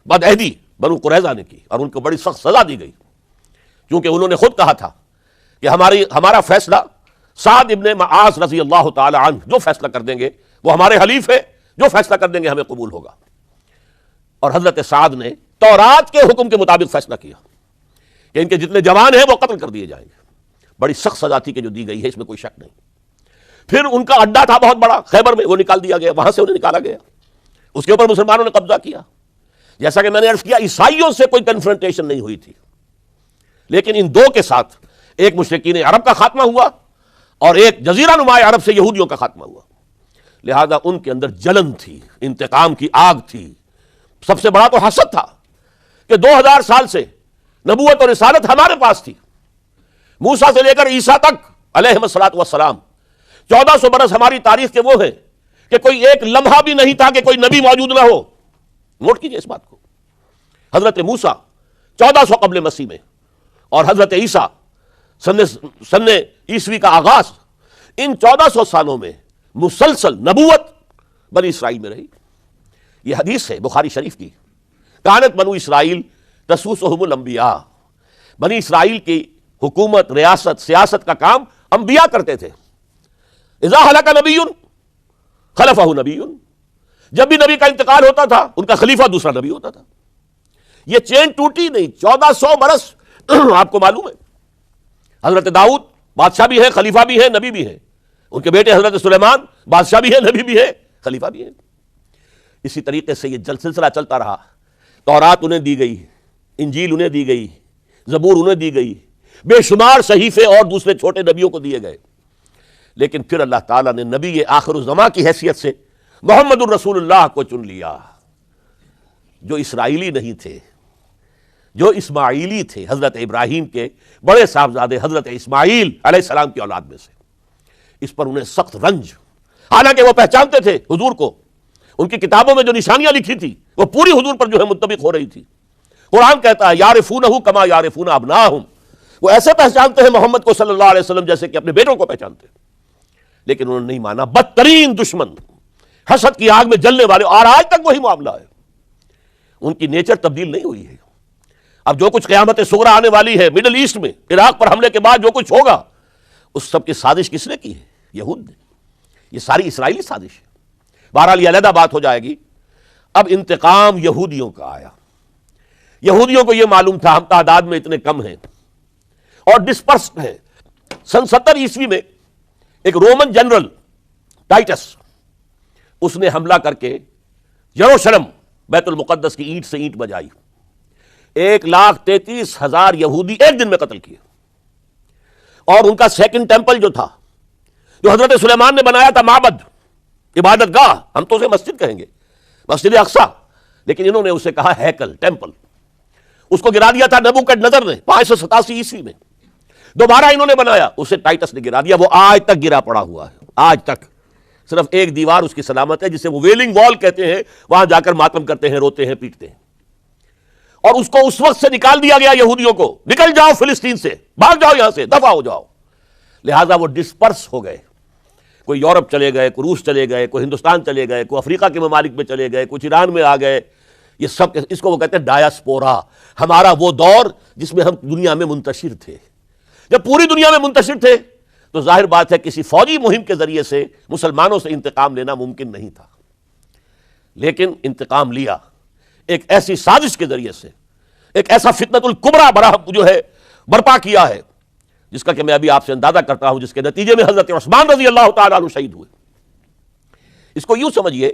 بدعہدی بنو قریظہ نے کی، اور ان کو بڑی سخت سزا دی گئی، کیونکہ انہوں نے خود کہا تھا کہ ہمارا فیصلہ سعد ابن معاذ رضی اللہ تعالی عنہ جو فیصلہ کر دیں گے وہ ہمارے حلیف ہے، جو فیصلہ کر دیں گے ہمیں قبول ہوگا۔ اور حضرت سعد نے تورات کے حکم کے مطابق فیصلہ کیا کہ ان کے جتنے جوان ہیں وہ قتل کر دیے جائیں گے۔ بڑی سخت سزا تھی کہ جو دی گئی ہے، اس میں کوئی شک نہیں۔ پھر ان کا اڈا تھا بہت بڑا خیبر میں، وہ نکال دیا گیا، وہاں سے انہیں نکالا گیا، اس کے اوپر مسلمانوں نے قبضہ کیا۔ جیسا کہ میں نے عرض کیا، عیسائیوں سے کوئی کنفرنٹیشن نہیں ہوئی تھی، لیکن ان 2 کے ساتھ ایک مشرکین عرب کا خاتمہ ہوا اور ایک جزیرہ نما عرب سے یہودیوں کا خاتمہ ہوا۔ لہذا ان کے اندر جلن تھی، انتقام کی آگ تھی۔ سب سے بڑا تو حسد تھا کہ 2000 سال سے نبوت اور رسالت ہمارے پاس تھی، موسیٰ سے لے کر عیسیٰ تک علیہ الصلوۃ والسلام، 1400 برس ہماری تاریخ کے وہ ہیں کہ کوئی ایک لمحہ بھی نہیں تھا کہ کوئی نبی موجود نہ ہو۔ نوٹ کیجئے اس بات کو۔ حضرت موسیٰ 1400 قبل مسیح میں، اور حضرت عیسیٰ سن عیسوی کا آغاز، ان 1400 سالوں میں مسلسل نبوت بنی اسرائیل میں رہی۔ یہ حدیث ہے بخاری شریف کی، کانت بنو اسرائیل تسوسہم الانبیاء، بنی اسرائیل کی حکومت، ریاست، سیاست کا کام انبیاء کرتے تھے۔ اذا ہلک نبی خلفہ نبی، جب بھی نبی کا انتقال ہوتا تھا ان کا خلیفہ دوسرا نبی ہوتا تھا۔ یہ چین ٹوٹی نہیں، 1400 برس آپ کو معلوم ہے۔ حضرت داؤد بادشاہ بھی ہے، خلیفہ بھی ہے، نبی بھی ہے۔ ان کے بیٹے حضرت سلیمان بادشاہ بھی ہے، نبی بھی ہے، خلیفہ بھی ہے۔ اسی طریقے سے یہ سلسلہ چلتا رہا۔ تورات انہیں دی گئی، انجیل انہیں دی گئی، زبور انہیں دی گئی، بے شمار صحیفے اور دوسرے چھوٹے نبیوں کو دیے گئے۔ لیکن پھر اللہ تعالیٰ نے نبی آخر الزماں کی حیثیت سے محمد الرسول اللہ کو چن لیا، جو اسرائیلی نہیں تھے، جو اسماعیلی تھے، حضرت ابراہیم کے بڑے صاحبزادے حضرت اسماعیل علیہ السلام کی اولاد میں سے۔ اس پر انہیں سخت رنج، حالانکہ وہ پہچانتے تھے حضور کو، ان کی کتابوں میں جو نشانیاں لکھی تھی وہ پوری حضور پر جو ہے مطابق ہو رہی تھی۔ قرآن کہتا ہے یعرفونہ کما یعرفون ابناہم، وہ ایسے پہچانتے ہیں محمد کو صلی اللہ علیہ وسلم جیسے کہ اپنے بیٹوں کو پہچانتے ہیں۔ لیکن انہوں نے نہیں مانا، بدترین دشمن، حسد کی آگ میں جلنے والے، اور آج تک وہی معاملہ ہے۔ ان کی نیچر تبدیل نہیں ہوئی ہے۔ اب جو کچھ قیامت صغریٰ آنے والی ہے مڈل ایسٹ میں، عراق پر حملے کے بعد جو کچھ ہوگا، اس سب کی سازش کس نے کی ہے؟ یہود نے۔ یہ ساری اسرائیلی سازش ہے۔ بہرحال یہ علیحدہ بات ہو جائے گی۔ اب انتقام یہودیوں کا آیا۔ یہودیوں کو یہ معلوم تھا ہم تعداد میں اتنے کم ہیں اور ڈسپرسڈ ہیں۔ سن 70 عیسوی میں ایک رومن جنرل ٹائٹس، اس نے حملہ کر کے یروشلم بیت المقدس کی اینٹ سے اینٹ بجائی، 1,33,000 یہودی ایک دن میں قتل کیے۔ اور ان کا سیکنڈ ٹیمپل جو تھا، جو حضرت سلیمان نے بنایا تھا، معبد، عبادت گاہ، ہم تو اسے مسجد کہیں گے، مسجد اقصیٰ، لیکن انہوں نے اسے کہا ہیکل، ٹیمپل، اس کو گرا دیا تھا نبوکڈنضر نے 587 عیسوی میں۔ دوبارہ انہوں نے بنایا، اسے ٹائٹس نے گرا دیا، وہ آج تک گرا پڑا ہوا ہے، آج تک۔ صرف ایک دیوار اس کی سلامت ہے جسے وہ ویلنگ وال کہتے ہیں، وہاں جا کر ماتم کرتے ہیں، روتے ہیں، پیٹتے ہیں۔ اور اس کو اس وقت سے نکال دیا گیا یہودیوں کو، نکل جاؤ فلسطین سے، بھاگ جاؤ یہاں سے، دفع ہو جاؤ۔ لہٰذا وہ ڈسپرس ہو گئے، کوئی یورپ چلے گئے، کوئی روس چلے گئے، کوئی ہندوستان چلے گئے، کوئی افریقہ کے ممالک میں چلے گئے، کچھ ایران میں آ گئے۔ یہ سب، اس کو وہ کہتے ہیں ڈایاسپورا، ہمارا وہ دور جس میں ہم دنیا میں منتشر تھے۔ جب پوری دنیا میں منتشر تھے تو ظاہر بات ہے کسی فوجی مہم کے ذریعے سے مسلمانوں سے انتقام لینا ممکن نہیں تھا، لیکن انتقام لیا ایک ایسی سازش کے ذریعے سے، ایک ایسا فتنۃ الکبریٰ جو ہے برپا کیا ہے، جس کا کہ میں ابھی آپ سے اندازہ کرتا ہوں، جس کے نتیجے میں حضرت عثمان رضی اللہ تعالیٰ عنہ شہید ہوئے۔ اس کو یوں سمجھیے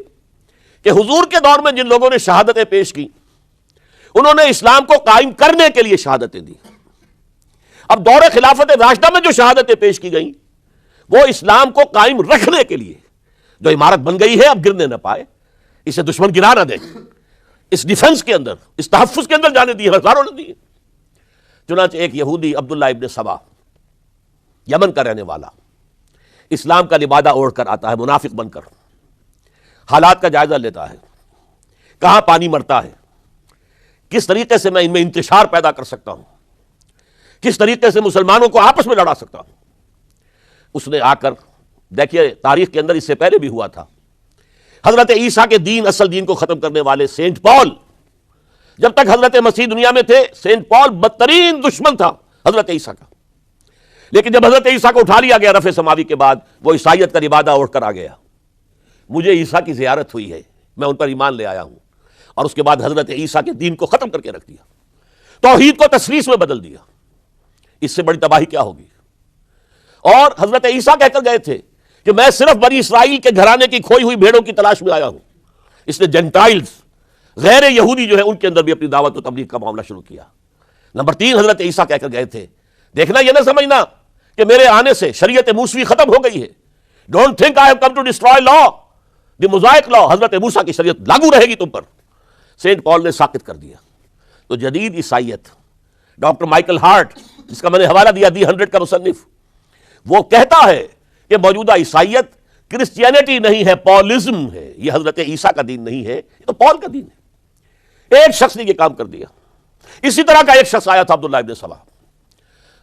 کہ حضور کے دور میں جن لوگوں نے شہادتیں پیش کی، انہوں نے اسلام کو قائم کرنے کے لیے شہادتیں دی۔ اب دور خلافت راشدہ میں جو شہادتیں پیش کی گئیں وہ اسلام کو قائم رکھنے کے لیے، جو عمارت بن گئی ہے اب گرنے نہ پائے، اسے دشمن گرا نہ دے، اس ڈیفنس کے اندر، اس تحفظ کے اندر جانے دی، ہزاروں نے دی۔ چنانچہ ایک یہودی عبداللہ ابن سبا، یمن کا رہنے والا، اسلام کا لبادہ اوڑھ کر آتا ہے منافق بن کر، حالات کا جائزہ لیتا ہے، کہاں پانی مرتا ہے، کس طریقے سے میں ان میں انتشار پیدا کر سکتا ہوں، کس طریقے سے مسلمانوں کو آپس میں لڑا سکتا ہوں۔ اس نے آ کر، دیکھیے تاریخ کے اندر اس سے پہلے بھی ہوا تھا، حضرت عیسیٰ کے دین، اصل دین کو ختم کرنے والے سینٹ پال، جب تک حضرت مسیح دنیا میں تھے سینٹ پال بدترین دشمن تھا حضرت عیسیٰ کا، لیکن جب حضرت عیسیٰ کو اٹھا لیا گیا رفع سماوی کے بعد، وہ عیسائیت کا لبادہ اوڑھ کر آ گیا۔ مجھے عیسیٰ کی زیارت ہوئی ہے، میں ان پر ایمان لے آیا ہوں، اور اس کے بعد حضرت عیسیٰ کے دین کو ختم کر کے رکھ دیا، توحید کو تثلیث میں بدل دیا۔ اس سے بڑی تباہی کیا ہوگی؟ اور حضرت عیسیٰ کہہ کر گئے تھے کہ میں صرف بنی اسرائیل کے گھرانے کی کھوئی ہوئی بھیڑوں کی تلاش میں آیا ہوں۔ اس نے جینٹائلز، غیر یہودی جو ہے، ان کے اندر بھی اپنی دعوت و تبلیغ کا معاملہ شروع کیا۔ نمبر 3، حضرت عیسیٰ کہہ کر گئے تھے، دیکھنا یہ نہ سمجھنا کہ میرے آنے سے شریعت موسوی ختم ہو گئی ہے، don't think I have come to destroy law, the Mosaic law, Hazrat Musa کی شریعت لاگو رہے گی تم پر۔ سینٹ پال نے ساقط کر دیا۔ تو جدید عیسائیت، ڈاکٹر مائیکل ہارٹ، جس کا میں نے حوالہ دیا، دی 100 کا مصنف، وہ کہتا ہے کہ موجودہ عیسائیت کرسچینٹی نہیں ہے، پالزم ہے، یہ حضرت عیسیٰ کا دین نہیں ہے، یہ تو پال کا دین ہے۔ ایک شخص نے یہ کام کر دیا۔ اسی طرح کا ایک شخص آیا تھا عبداللہ ابن سبا،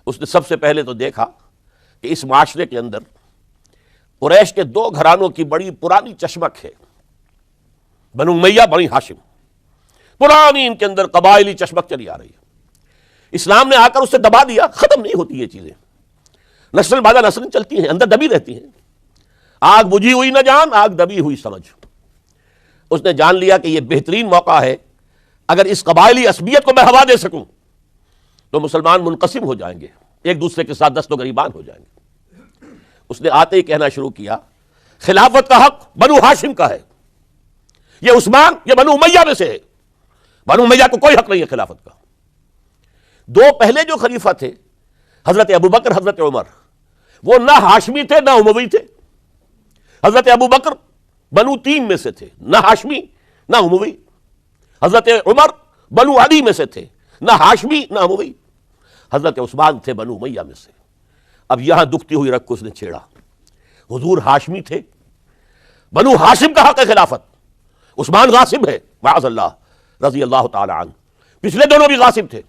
اس نے سب سے پہلے تو دیکھا کہ اس معاشرے کے اندر قریش کے 2 گھرانوں کی بڑی پرانی چشمک ہے، بنو امیہ، بنی ہاشم، پرانی ان کے اندر قبائلی چشمک چلی آ رہی ہے۔ اسلام نے آ کر اسے دبا دیا، ختم نہیں ہوتی یہ چیزیں، نسل بعد نسل چلتی ہیں، اندر دبی رہتی ہیں۔ آگ بجھی ہوئی نہ جان، آگ دبی ہوئی سمجھ۔ اس نے جان لیا کہ یہ بہترین موقع ہے، اگر اس قبائلی عصبیت کو میں ہوا دے سکوں تو مسلمان منقسم ہو جائیں گے، ایک دوسرے کے ساتھ دست و گریبان ہو جائیں گے۔ اس نے آتے ہی کہنا شروع کیا، خلافت کا حق بنو ہاشم کا ہے، یہ عثمان، یہ بنو امیہ میں سے ہے، بنو امیہ کو کوئی حق نہیں ہے خلافت کا۔ 2 پہلے جو خلیفہ تھے، حضرت ابوبکر، حضرت عمر، وہ نہ ہاشمی تھے نہ اموی تھے۔ حضرت ابوبکر بنو تیم میں سے تھے، نہ ہاشمی نہ اموی۔ حضرت عمر بنو علی میں سے تھے، نہ ہاشمی نہ اموی۔ حضرت عثمان تھے بنو امیہ میں سے۔ اب یہاں دکھتی ہوئی رگ کو اس نے چھیڑا، حضور ہاشمی تھے، بنو ہاشم کا حق ہے خلافت، عثمان غاصب ہے معاذ اللہ رضی اللہ تعالی عنہ، پچھلے دونوں بھی غاصب تھے،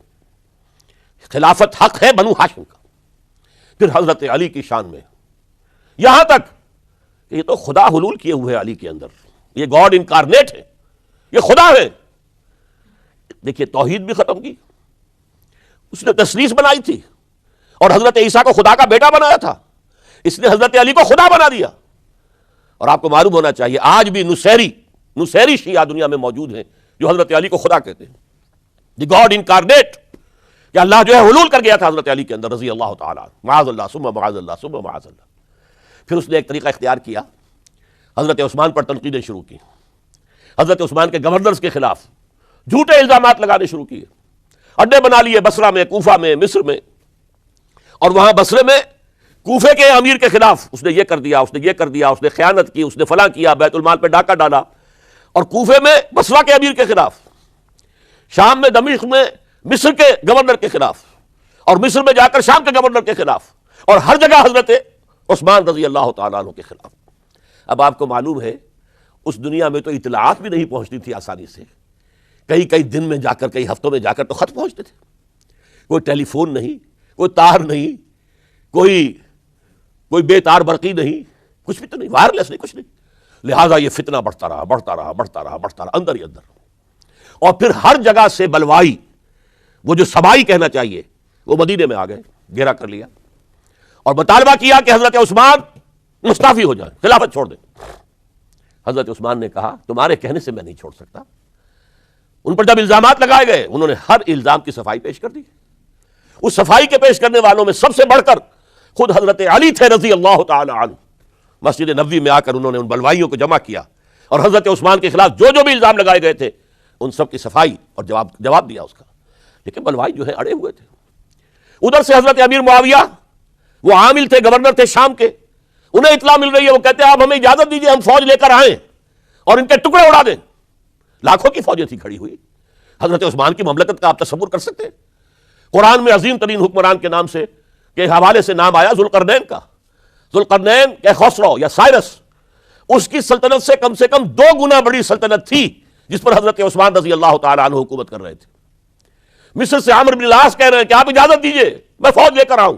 خلافت حق ہے بنو ہاشم کا۔ پھر حضرت علی کی شان میں، یہاں تک کہ یہ تو خدا حلول کیے ہوئے علی کے اندر، یہ گاڈ انکارنیٹ ہے، یہ خدا ہے۔ دیکھیے توحید بھی ختم کی، اس نے تثلیث بنائی تھی، اور حضرت عیسیٰ کو خدا کا بیٹا بنایا تھا، اس نے حضرت علی کو خدا بنا دیا۔ اور آپ کو معلوم ہونا چاہیے آج بھی نصیری شیعہ دنیا میں موجود ہیں جو حضرت علی کو خدا کہتے ہیں، دی گاڈ انکارنیٹ، کہ اللہ جو ہے حلول کر گیا تھا حضرت علی کے اندر رضی اللہ تعالیٰ، معاذ اللہ ثم معاذ اللہ ثم معاذ اللہ۔ پھر اس نے ایک طریقہ اختیار کیا، حضرت عثمان پر تنقیدیں شروع کی، حضرت عثمان کے گورنرز کے خلاف جھوٹے الزامات لگانے شروع کیے، اڈے بنا لیے بصرہ میں، کوفہ میں، مصر میں، اور وہاں بصرے میں کوفے کے امیر کے خلاف اس نے یہ کر دیا، اس نے یہ کر دیا، اس نے خیانت کی، اس نے فلاں کیا، بیت المال پہ ڈاکہ ڈالا۔ اور کوفے میں بصرہ کے امیر کے خلاف، شام میں دمشق میں مصر کے گورنر کے خلاف، اور مصر میں جا کر شام کے گورنر کے خلاف، اور ہر جگہ حضرت عثمان رضی اللہ تعالیٰ عنہ کے خلاف۔ اب آپ کو معلوم ہے اس دنیا میں تو اطلاعات بھی نہیں پہنچتی تھی آسانی سے، کئی دن میں جا کر، کئی ہفتوں میں جا کر تو خط پہنچتے تھے، کوئی ٹیلی فون نہیں، کوئی تار نہیں، کوئی بے تار برقی نہیں، کچھ بھی تو نہیں، وائرلیس نہیں، کچھ نہیں۔ لہٰذا یہ فتنہ بڑھتا رہا اندر ہی اندر، اور پھر ہر جگہ سے بلوائی، وہ جو سبائی کہنا چاہیے، وہ مدینے میں آ گئے، گھیرا کر لیا، اور مطالبہ کیا کہ حضرت عثمان مستعفی ہو جائیں، خلافت چھوڑ دیں۔ حضرت عثمان نے کہا تمہارے کہنے سے میں نہیں چھوڑ سکتا۔ ان پر جب الزامات لگائے گئے، انہوں نے ہر الزام کی صفائی پیش کر دی۔ اس صفائی کے پیش کرنے والوں میں سب سے بڑھ کر خود حضرت علی تھے رضی اللہ تعالی عنہ۔ مسجد نبوی میں آ کر انہوں نے ان بلوائیوں کو جمع کیا، اور حضرت عثمان کے خلاف جو بھی الزام لگائے گئے تھے ان سب کی صفائی اور جواب دیا اس کا۔ لیکن بلوائی جو ہے اڑے ہوئے تھے، ادھر سے حضرت امیر معاویہ وہ عامل تھے، گورنر تھے شام کے، انہیں اطلاع مل رہی ہے، وہ کہتے ہیں آپ ہمیں اجازت دیجیے ہم فوج لے کر آئیں اور ان کے ٹکڑے اڑا دیں۔ لاکھوں کی فوجیں تھی کھڑی ہوئی، حضرت عثمان کی مملکت کا آپ تصور کر سکتے ہیں؟ قرآن میں عظیم ترین حکمران کے نام سے کے حوالے سے نام آیا ذوالقرنین کا، ذوالقرنین یا خسرو یا سائرس، اس کی سلطنت سے کم 2 گنا بڑی سلطنت تھی جس پر حضرت عثمان رضی اللہ تعالی عنہ حکومت کر رہے تھے۔ مصر سے عمرو بن العاص کہہ رہے ہیں کہ آپ اجازت دیجئے میں فوج لے کر آؤں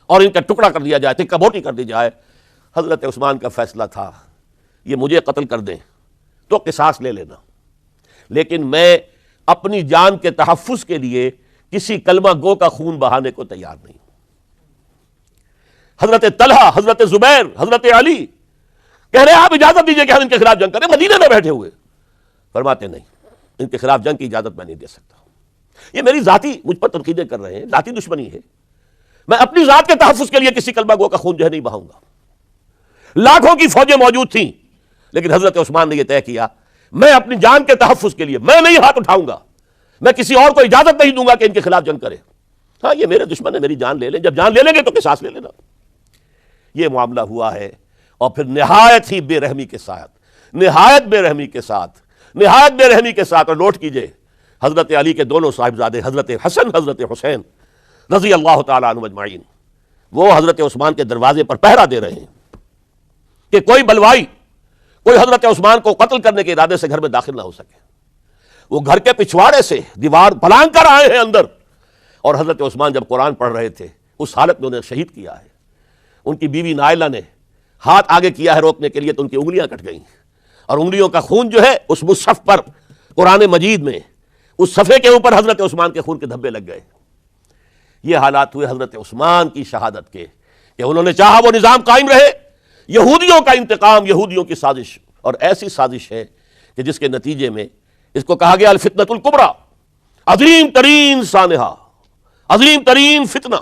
اور ان کا ٹکڑا کر دیا جائے، تکہ بوٹی کر دی جائے۔ حضرت عثمان کا فیصلہ تھا یہ مجھے قتل کر دیں تو قصاص لے لینا، لیکن میں اپنی جان کے تحفظ کے لیے کسی کلمہ گو کا خون بہانے کو تیار نہیں۔ حضرت طلحہ، حضرت زبیر، حضرت علی کہہ رہے ہیں آپ اجازت دیجئے کہ ہم ان کے خلاف جنگ کریں، مدینے میں بیٹھے ہوئے۔ فرماتے نہیں، ان کے خلاف جنگ کی اجازت میں نہیں دے سکتا۔ یہ میری ذاتی مجھ پر تنقیدیں کر رہے ہیں، ذاتی دشمنی ہے، میں اپنی ذات کے تحفظ کے لیے کسی کلمہ گو کا خون جو ہے نہیں بہاؤں گا۔ لاکھوں کی فوجیں موجود تھیں، لیکن حضرت عثمان نے یہ طے کیا میں اپنی جان کے تحفظ کے لیے میں نہیں ہاتھ اٹھاؤں گا، میں کسی اور کو اجازت نہیں دوں گا کہ ان کے خلاف جنگ کرے۔ ہاں یہ میرے دشمن ہے، میری جان لے لیں، جب جان لے لیں گے تو قصاص لے لینا۔ یہ معاملہ ہوا ہے، اور پھر نہایت ہی بے رحمی کے ساتھ، نہایت بے رحمی کے ساتھ، نہایت بے رحمی کے ساتھ، اور نوٹ کیجئے حضرت علی کے دونوں صاحبزادے حضرت حسن، حضرت حسین رضی اللہ تعالیٰ عنہ اجمعین، وہ حضرت عثمان کے دروازے پر پہرا دے رہے ہیں کہ کوئی بلوائی، کوئی حضرت عثمان کو قتل کرنے کے ارادے سے گھر میں داخل نہ ہو سکے۔ وہ گھر کے پچھواڑے سے دیوار پھلانگ کر آئے ہیں اندر، اور حضرت عثمان جب قرآن پڑھ رہے تھے اس حالت میں انہیں شہید کیا ہے۔ ان کی بیوی نائلہ نے ہاتھ آگے کیا ہے روکنے کے لیے تو ان کی انگلیاں کٹ گئیں، اور انگلیوں کا خون جو ہے اس مصحف پر قرآن مجید میں اس صفحے کے اوپر حضرت عثمان کے خون کے دھبے لگ گئے۔ یہ حالات ہوئے حضرت عثمان کی شہادت کے، کہ انہوں نے چاہا وہ نظام قائم رہے، یہودیوں کا انتقام، یہودیوں کی سازش، اور ایسی سازش ہے کہ جس کے نتیجے میں اس کو کہا گیا الفتنۃ الکبریٰ، عظیم ترین سانحہ، عظیم ترین فتنہ۔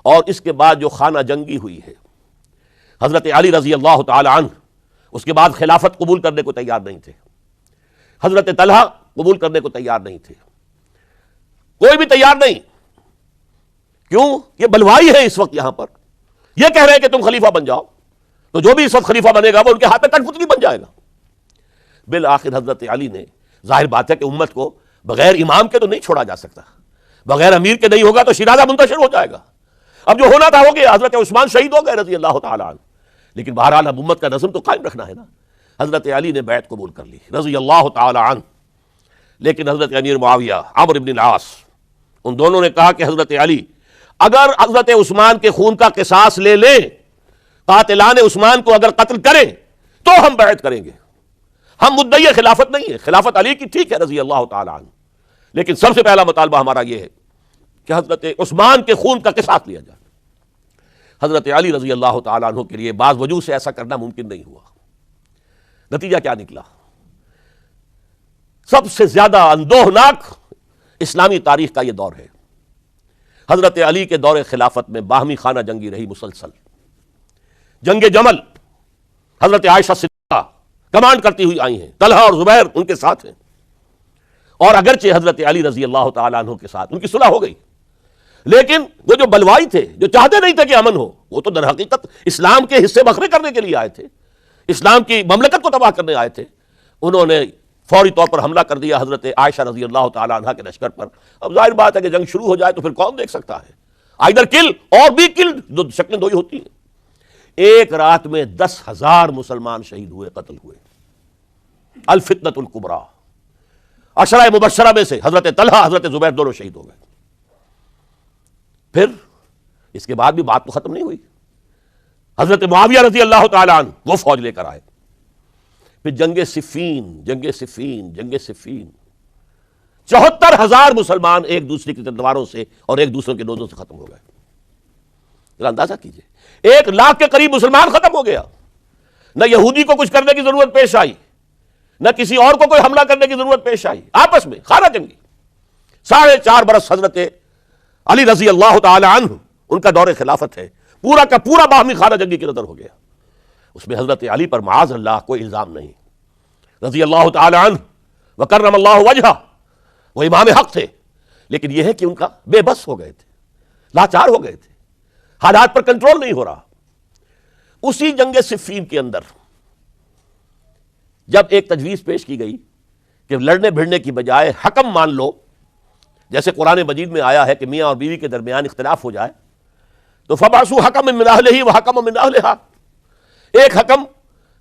اور اس کے بعد جو خانہ جنگی ہوئی ہے، حضرت علی رضی اللہ تعالی عنہ اس کے بعد خلافت قبول کرنے کو تیار نہیں تھے، حضرت طلحہ قبول کرنے کو تیار نہیں تھے، کوئی بھی تیار نہیں۔ کیوں؟ یہ بلوائی ہے اس وقت یہاں پر، یہ کہہ رہے ہیں کہ تم خلیفہ بن جاؤ، تو جو بھی اس وقت خلیفہ بنے گا وہ ان کے ہاتھ میں کٹپتلی بن جائے گا۔ بالآخر حضرت علی نے، ظاہر بات ہے کہ امت کو بغیر امام کے تو نہیں چھوڑا جا سکتا، بغیر امیر کے نہیں ہوگا تو شیرازہ منتشر ہو جائے گا۔ اب جو ہونا تھا ہو گیا، حضرت عثمان شہید ہو گئے رضی اللہ تعالی عنہ، لیکن بہرحال اب امت کا نظم تو قائم رکھنا ہے نا۔ حضرت علی نے بیعت قبول کر لی رضی اللہ تعالی عنہ، لیکن حضرت امیر معاویہ، عمرو بن العاص، ان دونوں نے کہا کہ حضرت علی اگر حضرت عثمان کے خون کا قصاص لے لیں، قاتلان عثمان کو اگر قتل کریں تو ہم بیعت کریں گے، ہم مدعی خلافت نہیں ہے، خلافت علی کی ٹھیک ہے رضی اللہ تعالی عنہ، لیکن سب سے پہلا مطالبہ ہمارا یہ ہے کہ حضرت عثمان کے خون کا قصاص لیا جائے۔ حضرت علی رضی اللہ تعالیٰ عنہ کے لیے بعض وجوہ سے ایسا کرنا ممکن نہیں ہوا۔ نتیجہ کیا نکلا؟ سب سے زیادہ اندوہناک اسلامی تاریخ کا یہ دور ہے۔ حضرت علی کے دور خلافت میں باہمی خانہ جنگی رہی مسلسل۔ جنگ جمل حضرت عائشہ صدیقہ کمانڈ کرتی ہوئی آئی ہیں، طلحہ اور زبیر ان کے ساتھ ہیں، اور اگرچہ حضرت علی رضی اللہ تعالیٰ عنہ کے ساتھ ان کی صلح ہو گئی، لیکن وہ جو بلوائی تھے، جو چاہتے نہیں تھے کہ امن ہو، وہ تو در حقیقت اسلام کے حصے بکھرے کرنے کے لیے آئے تھے، اسلام کی مملکت کو تباہ کرنے آئے تھے۔ انہوں نے فوری طور پر حملہ کر دیا حضرت عائشہ رضی اللہ تعالیٰ عنہ کے لشکر پر۔ اب ظاہر بات ہے کہ جنگ شروع ہو جائے تو پھر کون دیکھ سکتا ہے، آئدر کل اور بھی کل، دو شکلیں دو ہی ہوتی ہیں۔ ایک رات میں 10,000 مسلمان شہید ہوئے، قتل ہوئے۔ الفتنۃ الکبریٰ، عشرہ مبشرہ میں سے حضرت طلحہ، حضرت زبیر دونوں شہید ہو گئے۔ پھر اس کے بعد بھی بات تو ختم نہیں ہوئی، حضرت معاویہ رضی اللہ تعالیٰ عنہ وہ فوج لے کر آئے۔ پھر جنگ صفین، جنگ صفین، جنگ صفین، 74,000 مسلمان ایک دوسرے کی تلواروں سے اور ایک دوسرے کے نوزوں سے ختم ہو گئے۔ ذرا اندازہ کیجئے، 1,00,000 کے قریب مسلمان ختم ہو گیا۔ نہ یہودی کو کچھ کرنے کی ضرورت پیش آئی، نہ کسی اور کو کوئی حملہ کرنے کی ضرورت پیش آئی، آپس میں خانہ جنگی۔ 4.5 برس حضرت علی رضی اللہ تعالی عنہ ان کا دور خلافت ہے، پورا کا پورا باہمی خانہ جنگی کی نظر ہو گیا۔ اس میں حضرت علی پر معاذ اللہ کوئی الزام نہیں، رضی اللہ تعالی عنہ وکرم اللہ وجہہ، وہ امام حق تھے، لیکن یہ ہے کہ ان کا بے بس ہو گئے تھے۔ لاچار ہو گئے تھے، حالات پر کنٹرول نہیں ہو رہا۔ اسی جنگ صفین کے اندر جب ایک تجویز پیش کی گئی کہ لڑنے بھڑنے کی بجائے حکم مان لو، جیسے قرآن مجید میں آیا ہے کہ میاں اور بیوی کے درمیان اختلاف ہو جائے تو فَبَعْثُوا حَكَمًا مِّنْ أَهْلِهِ وَحَكَمًا مِّنْ أَهْلِهَا، ایک حکم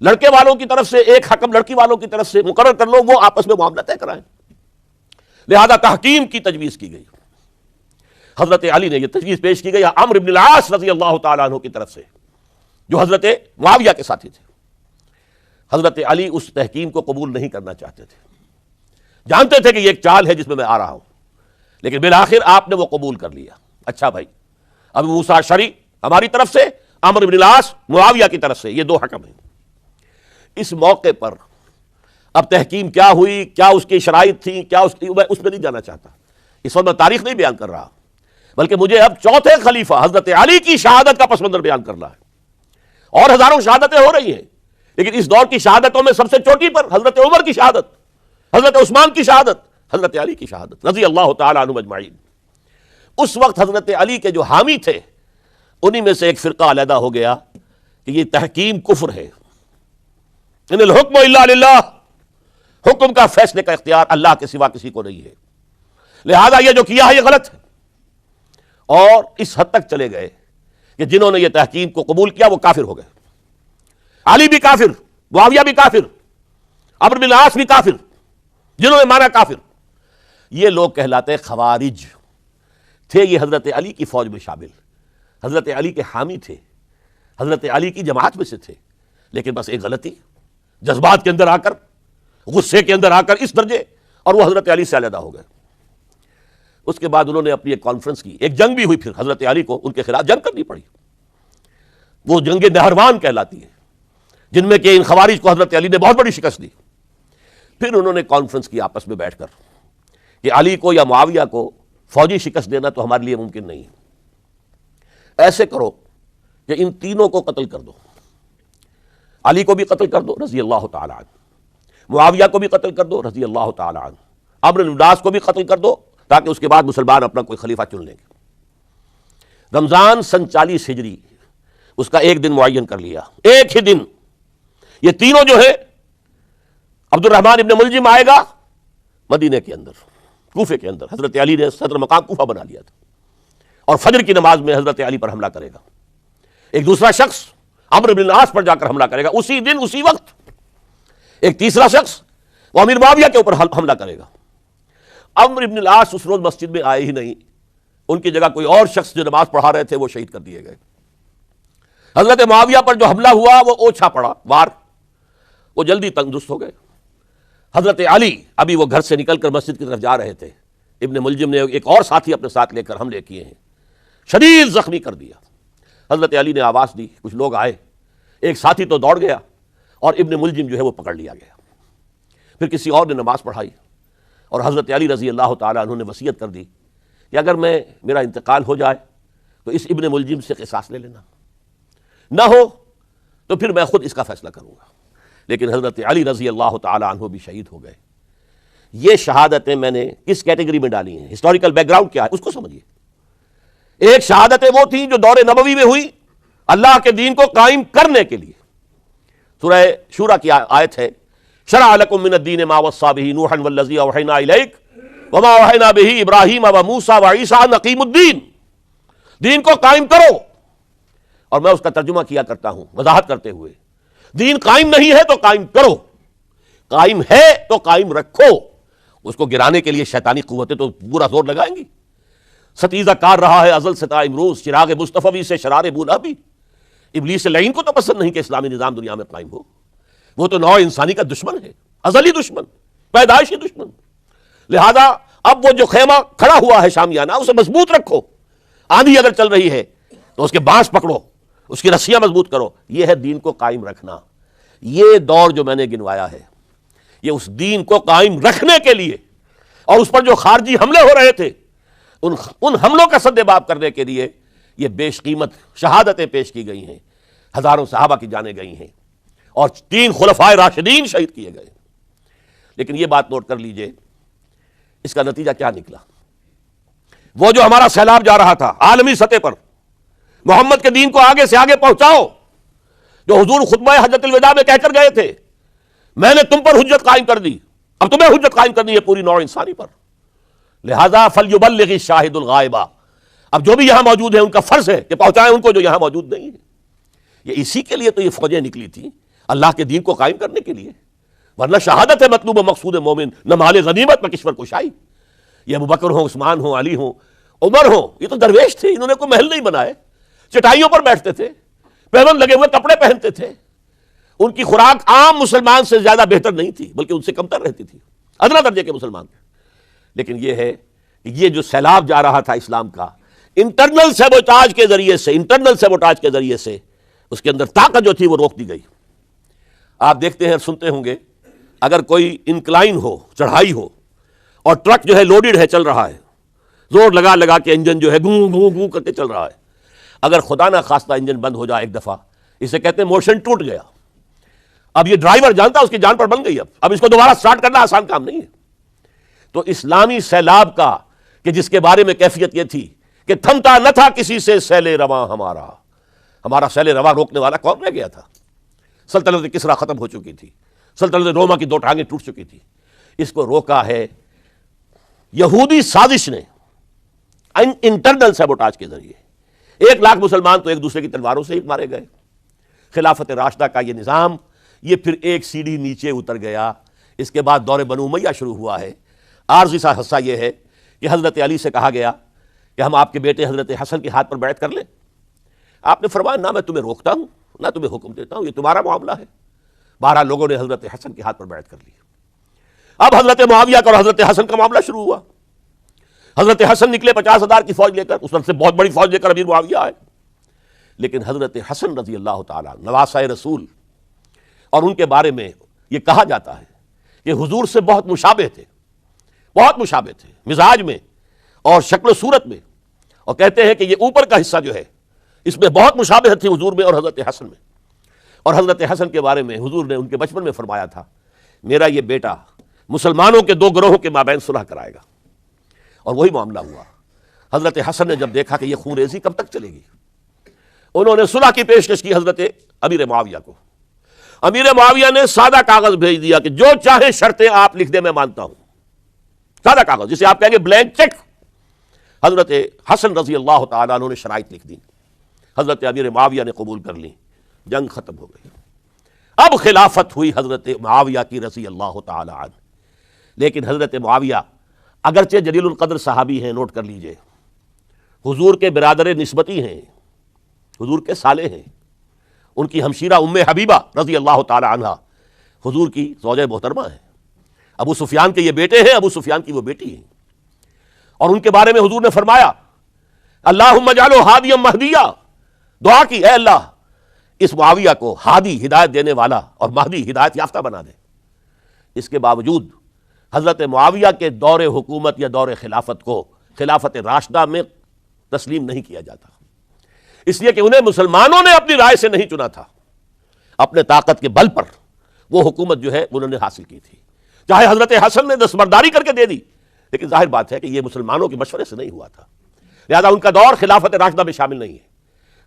لڑکے والوں کی طرف سے ایک حکم لڑکی والوں کی طرف سے مقرر کر لو، وہ آپس میں معاملہ طے کرائیں۔ لہذا تحکیم کی تجویز کی گئی۔ حضرت علی نے یہ تجویز پیش کی گئی عمرو بن العاص رضی اللہ تعالیٰ عنہ کی طرف سے، جو حضرت معاویہ کے ساتھی تھے۔ حضرت علی اس تحکیم کو قبول نہیں کرنا چاہتے تھے، جانتے تھے کہ یہ ایک چال ہے جس میں میں آ رہا ہوں، لیکن بالآخر آپ نے وہ قبول کر لیا۔ اچھا بھائی، ابو موسیٰ اشعری ہماری طرف سے، عمرو بن العاص معاویہ کی طرف سے، یہ دو حکم ہیں۔ اس موقع پر اب تحکیم کیا ہوئی، کیا اس کی شرائط تھیں، کیا میں اس میں نہیں جانا چاہتا، اس وقت میں تاریخ نہیں بیان کر رہا، بلکہ مجھے اب چوتھے خلیفہ حضرت علی کی شہادت کا پس منظر بیان کرنا ہے۔ اور ہزاروں شہادتیں ہو رہی ہیں، لیکن اس دور کی شہادتوں میں سب سے چوٹی پر حضرت عمر کی شہادت، حضرت عثمان کی شہادت، حضرت علی کی شہادت رضی اللہ تعالیٰ عنہم اجمعین۔ اس وقت حضرت علی کے جو حامی تھے، انہی میں سے ایک فرقہ علیحدہ ہو گیا کہ یہ تحکیم کفر ہے، ان الحکم الا للہ، حکم کا فیصلے کا اختیار اللہ کے سوا کسی کو نہیں ہے، لہذا یہ جو کیا ہے یہ غلط ہے۔ اور اس حد تک چلے گئے کہ جنہوں نے یہ تحکیم کو قبول کیا وہ کافر ہو گئے، علی بھی کافر، معاویہ بھی کافر، عمرو بن العاص بھی کافر، جنہوں نے مانا کافر۔ یہ لوگ کہلاتے خوارج تھے، یہ حضرت علی کی فوج میں شامل، حضرت علی کے حامی تھے، حضرت علی کی جماعت میں سے تھے، لیکن بس ایک غلطی، جذبات کے اندر آ کر، غصے کے اندر آ کر اس درجے، اور وہ حضرت علی سے علیحدہ ہو گئے۔ اس کے بعد انہوں نے اپنی ایک کانفرنس کی، ایک جنگ بھی ہوئی، پھر حضرت علی کو ان کے خلاف جنگ کرنی پڑی، وہ جنگ نہروان کہلاتی ہے، جن میں کہ ان خوارج کو حضرت علی نے بہت بڑی شکست دی۔ پھر انہوں نے کانفرنس کی آپس میں بیٹھ کر کہ علی کو یا معاویہ کو فوجی شکست دینا تو ہمارے لیے ممکن نہیں ہے، ایسے کرو کہ ان تینوں کو قتل کر دو، علی کو بھی قتل کر دو رضی اللہ تعالی عنہ، معاویہ کو بھی قتل کر دو رضی اللہ تعالی عنہ، عمرو بن العاص کو بھی قتل کر دو، تاکہ اس کے بعد مسلمان اپنا کوئی خلیفہ چن لیں گے۔ رمضان سن 40 ہجری اس کا ایک دن معین کر لیا، ایک ہی دن یہ تینوں جو ہے، عبد الرحمن ابن ملجم آئے گا مدینے کے اندر، کوفے کے اندر، حضرت علی نے صدر مقام کوفہ بنا لیا تھا، اور فجر کی نماز میں حضرت علی پر حملہ کرے گا۔ ایک دوسرا شخص عمرو بن العاص پر جا کر حملہ کرے گا اسی دن اسی وقت۔ ایک تیسرا شخص وہ امیر معاویہ کے اوپر حملہ کرے گا۔ عمرو بن العاص اس روز مسجد میں آئے ہی نہیں، ان کی جگہ کوئی اور شخص جو نماز پڑھا رہے تھے وہ شہید کر دیے گئے۔ حضرت معاویہ پر جو حملہ ہوا وہ اوچھا پڑا وار، وہ جلدی تندرست ہو گئے۔ حضرت علی ابھی وہ گھر سے نکل کر مسجد کی طرف جا رہے تھے، ابن ملجم نے ایک اور ساتھی اپنے ساتھ لے کر حملے کیے ہیں، شدید زخمی کر دیا۔ حضرت علی نے آواز دی، کچھ لوگ آئے، ایک ساتھی تو دوڑ گیا اور ابن ملجم جو ہے وہ پکڑ لیا گیا۔ پھر کسی اور نے نماز پڑھائی، اور حضرت علی رضی اللہ تعالیٰ عنہ نے وصیت کر دی کہ اگر میرا انتقال ہو جائے تو اس ابن ملجم سے قصاص لے لینا، نہ ہو تو پھر میں خود اس کا فیصلہ کروں گا۔ لیکن حضرت علی رضی اللہ تعالیٰ عنہ بھی شہید ہو گئے۔ یہ شہادتیں میں نے کس کیٹیگری میں ڈالی ہیں، ہسٹوریکل بیک گراؤنڈ کیا ہے اس کو سمجھیے۔ ایک شہادتیں وہ تھیں جو دور نبوی میں ہوئی اللہ کے دین کو قائم کرنے کے لیے۔ سورہ شورى کی آیت ہے، شرع لکم من الدین ما وصى به نوحا والذی اوحینا الیک وما اوحینا به ابراہیم وموسیٰ وعیسیٰ ان اقیموا الدین، دین کو قائم کرو۔ اور میں اس کا ترجمہ کیا کرتا ہوں وضاحت کرتے ہوئے، دین قائم نہیں ہے تو قائم کرو، قائم ہے تو قائم رکھو۔ اس کو گرانے کے لیے شیطانی قوتیں تو پورا زور لگائیں گی۔ ستیزہ کار رہا ہے ازل سے تا امروز، چراغ مصطفی سے شرار بولا بھی، ابلیس لعین کو تو پسند نہیں کہ اسلامی نظام دنیا میں قائم ہو، وہ تو نوع انسانی کا دشمن ہے، ازلی دشمن، پیدائشی دشمن۔ لہذا اب وہ جو خیمہ کھڑا ہوا ہے شامیانہ، اسے مضبوط رکھو، آندھی اگر چل رہی ہے تو اس کے بانس پکڑو، اس کی رسیاں مضبوط کرو۔ یہ ہے دین کو قائم رکھنا۔ یہ دور جو میں نے گنوایا ہے یہ اس دین کو قائم رکھنے کے لیے، اور اس پر جو خارجی حملے ہو رہے تھے ان حملوں کا سدباب کرنے کے لیے یہ بیش قیمت شہادتیں پیش کی گئی ہیں، ہزاروں صحابہ کی جانیں گئی ہیں، اور 3 خلفائے راشدین شہید کیے گئے۔ لیکن یہ بات نوٹ کر لیجئے، اس کا نتیجہ کیا نکلا؟ وہ جو ہمارا سیلاب جا رہا تھا عالمی سطح پر، محمد کے دین کو آگے سے آگے پہنچاؤ، جو حضور خطبہ حجۃ الوداع میں کہہ کر گئے تھے میں نے تم پر حجت قائم کر دی، اب تمہیں حجت قائم کرنی ہے پوری نوع انسانی پر، لہذا فلیبلغ الشاہد الغائبہ، اب جو بھی یہاں موجود ہیں ان کا فرض ہے کہ پہنچائیں ان کو جو یہاں موجود نہیں ہے۔ یہ اسی کے لیے تو یہ فوجیں نکلی تھیں، اللہ کے دین کو قائم کرنے کے لیے، ورنہ شہادت ہے مطلوب و مقصود مومن، نہ مال غنیمت نہ کشور کشائی۔ یہ ابوبکر ہوں، عثمان ہوں، علی ہوں، عمر ہوں، یہ تو درویش تھے، انہوں نے کوئی محل نہیں بنائے، چٹائیوں پر بیٹھتے تھے، پیون لگے ہوئے کپڑے پہنتے تھے، ان کی خوراک عام مسلمان سے زیادہ بہتر نہیں تھی بلکہ ان سے کمتر رہتی تھی، ادنیٰ درجے کے مسلمان تھے۔ لیکن یہ ہے کہ یہ جو سیلاب جا رہا تھا اسلام کا، انٹرنل سیبوٹاج کے ذریعے سے اس کے اندر طاقت جو تھی وہ روک دی گئی۔ آپ دیکھتے ہیں سنتے ہوں گے، اگر کوئی انکلائن ہو، چڑھائی ہو، اور ٹرک جو ہے لوڈڈ ہے، چل رہا ہے، زور لگا لگا کے انجن جو ہے گوں گوں گوں کر کے چل رہا ہے، اگر خدا نہ خواستہ انجن بند ہو جائے ایک دفعہ، اسے کہتے ہیں موشن ٹوٹ گیا، اب یہ ڈرائیور جانتا اس کی جان پر بن گئی، اب اس کو دوبارہ سٹارٹ کرنا آسان کام نہیں ہے۔ تو اسلامی سیلاب کا کہ جس کے بارے میں کیفیت یہ تھی کہ تھمتا نہ تھا کسی سے سیل رواں ہمارا سیل رواں روکنے والا کون رہ گیا تھا؟ سلطنت کسریٰ ختم ہو چکی تھی، سلطنت روما کی دو ٹانگیں ٹوٹ چکی تھی، اس کو روکا ہے یہودی سازش نے انٹرنل سیبوٹاج کے ذریعے۔ 1 لاکھ مسلمان تو ایک دوسرے کی تلواروں سے ہی مارے گئے۔ خلافت راشدہ کا یہ نظام یہ پھر ایک سیڑھی نیچے اتر گیا۔ اس کے بعد دور بنو امیہ شروع ہوا ہے۔ عارضی سا حصہ یہ ہے کہ حضرت علی سے کہا گیا کہ ہم آپ کے بیٹے حضرت حسن کے ہاتھ پر بیعت کر لیں، آپ نے فرمایا نہ میں تمہیں روکتا ہوں نہ تمہیں حکم دیتا ہوں، یہ تمہارا معاملہ ہے۔ 12 لوگوں نے حضرت حسن کے ہاتھ پر بیعت کر لی۔ اب حضرت معاویہ کا اور حضرت حسن کا معاملہ شروع ہوا۔ حضرت حسن نکلے 50,000 کی فوج لے کر، اس وقت سے بہت بڑی فوج لے کر امیر معاویہ آئے، لیکن حضرت حسن رضی اللہ تعالیٰ نواسۂ رسول، اور ان کے بارے میں یہ کہا جاتا ہے کہ حضور سے بہت مشابہ تھے مزاج میں اور شکل و صورت میں، اور کہتے ہیں کہ یہ اوپر کا حصہ جو ہے اس میں بہت مشابہت تھی حضور میں اور حضرت حسن میں۔ اور حضرت حسن کے بارے میں حضور نے ان کے بچپن میں فرمایا تھا میرا یہ بیٹا مسلمانوں کے 2 گروہوں کے مابین صلح کرائے گا، اور وہی معاملہ ہوا۔ حضرت حسن نے جب دیکھا کہ یہ خون ریزی کب تک چلے گی، انہوں نے صلح کی پیشکش کی حضرت امیر معاویہ کو۔ امیر معاویہ نے سادہ کاغذ بھیج دیا کہ جو چاہے شرطیں آپ لکھ دیں میں مانتا ہوں، سادہ کاغذ جسے آپ کہیں گے بلینک چیک۔ حضرت حسن رضی اللہ تعالیٰ عنہ نے شرائط لکھ دی، حضرت امیر معاویہ نے قبول کر لی، جنگ ختم ہو گئی۔ اب خلافت ہوئی حضرت معاویہ کی رضی اللہ تعالیٰ عنہ۔ لیکن حضرت معاویہ اگرچہ جلیل القدر صحابی ہیں، نوٹ کر لیجئے، حضور کے برادر نسبتی ہیں، حضور کے سالے ہیں، ان کی ہمشیرہ ام حبیبہ رضی اللہ تعالیٰ عنہ حضور کی زوجہ محترمہ ہیں، ابو سفیان کے یہ بیٹے ہیں، ابو سفیان کی وہ بیٹی ہیں، اور ان کے بارے میں حضور نے فرمایا اللہم اجعلہ ہادیا مہدیا، دعا کی اے اللہ اس معاویہ کو ہادی ہدایت دینے والا اور مہدی ہدایت یافتہ بنا دے۔ اس کے باوجود حضرت معاویہ کے دور حکومت یا دور خلافت کو خلافت راشدہ میں تسلیم نہیں کیا جاتا، اس لیے کہ انہیں مسلمانوں نے اپنی رائے سے نہیں چنا تھا، اپنے طاقت کے بل پر وہ حکومت جو ہے انہوں نے حاصل کی تھی، چاہے حضرت حسن نے دستبرداری کر کے دے دی، لیکن ظاہر بات ہے کہ یہ مسلمانوں کے مشورے سے نہیں ہوا تھا، لہذا ان کا دور خلافت راشدہ میں شامل نہیں ہے۔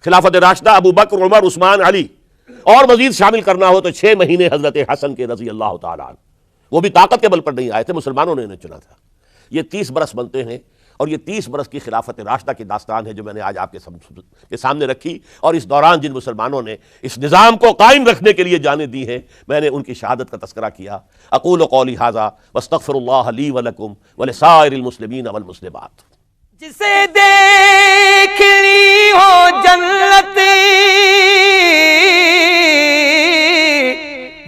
خلافت راشدہ ابو بکر، عمر، عثمان، علی، اور مزید شامل کرنا ہو تو 6 مہینے حضرت حسن کے رضی اللہ تعالیٰ عنہ، وہ بھی طاقت کے بل پر نہیں آئے تھے، مسلمانوں نے انہیں چنا تھا۔ یہ 30 برس بنتے ہیں، اور یہ 30 برس کی خلافت راشدہ کی داستان ہے جو میں نے آج آپ کے سامنے رکھی، اور اس دوران جن مسلمانوں نے اس نظام کو قائم رکھنے کے لیے جانیں دی ہیں، میں نے ان کی شہادت کا تذکرہ کیا۔ اقول قولی ھذا واستغفر اللہ لی ولکم ولسائر المسلمین والمسلمات۔ جسے دیکھنی ہو جنت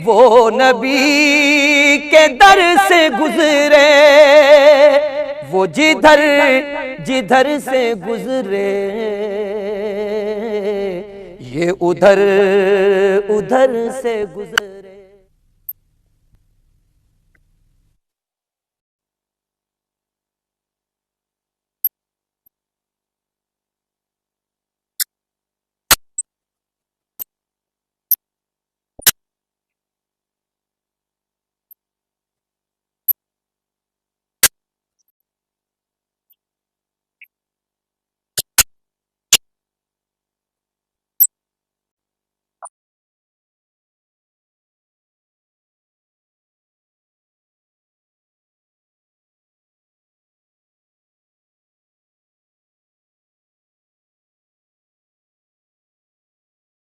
وہ نبی کے در سے گزرے، وہ جدھر سے گزرے، یہ ادھر سے گزرے۔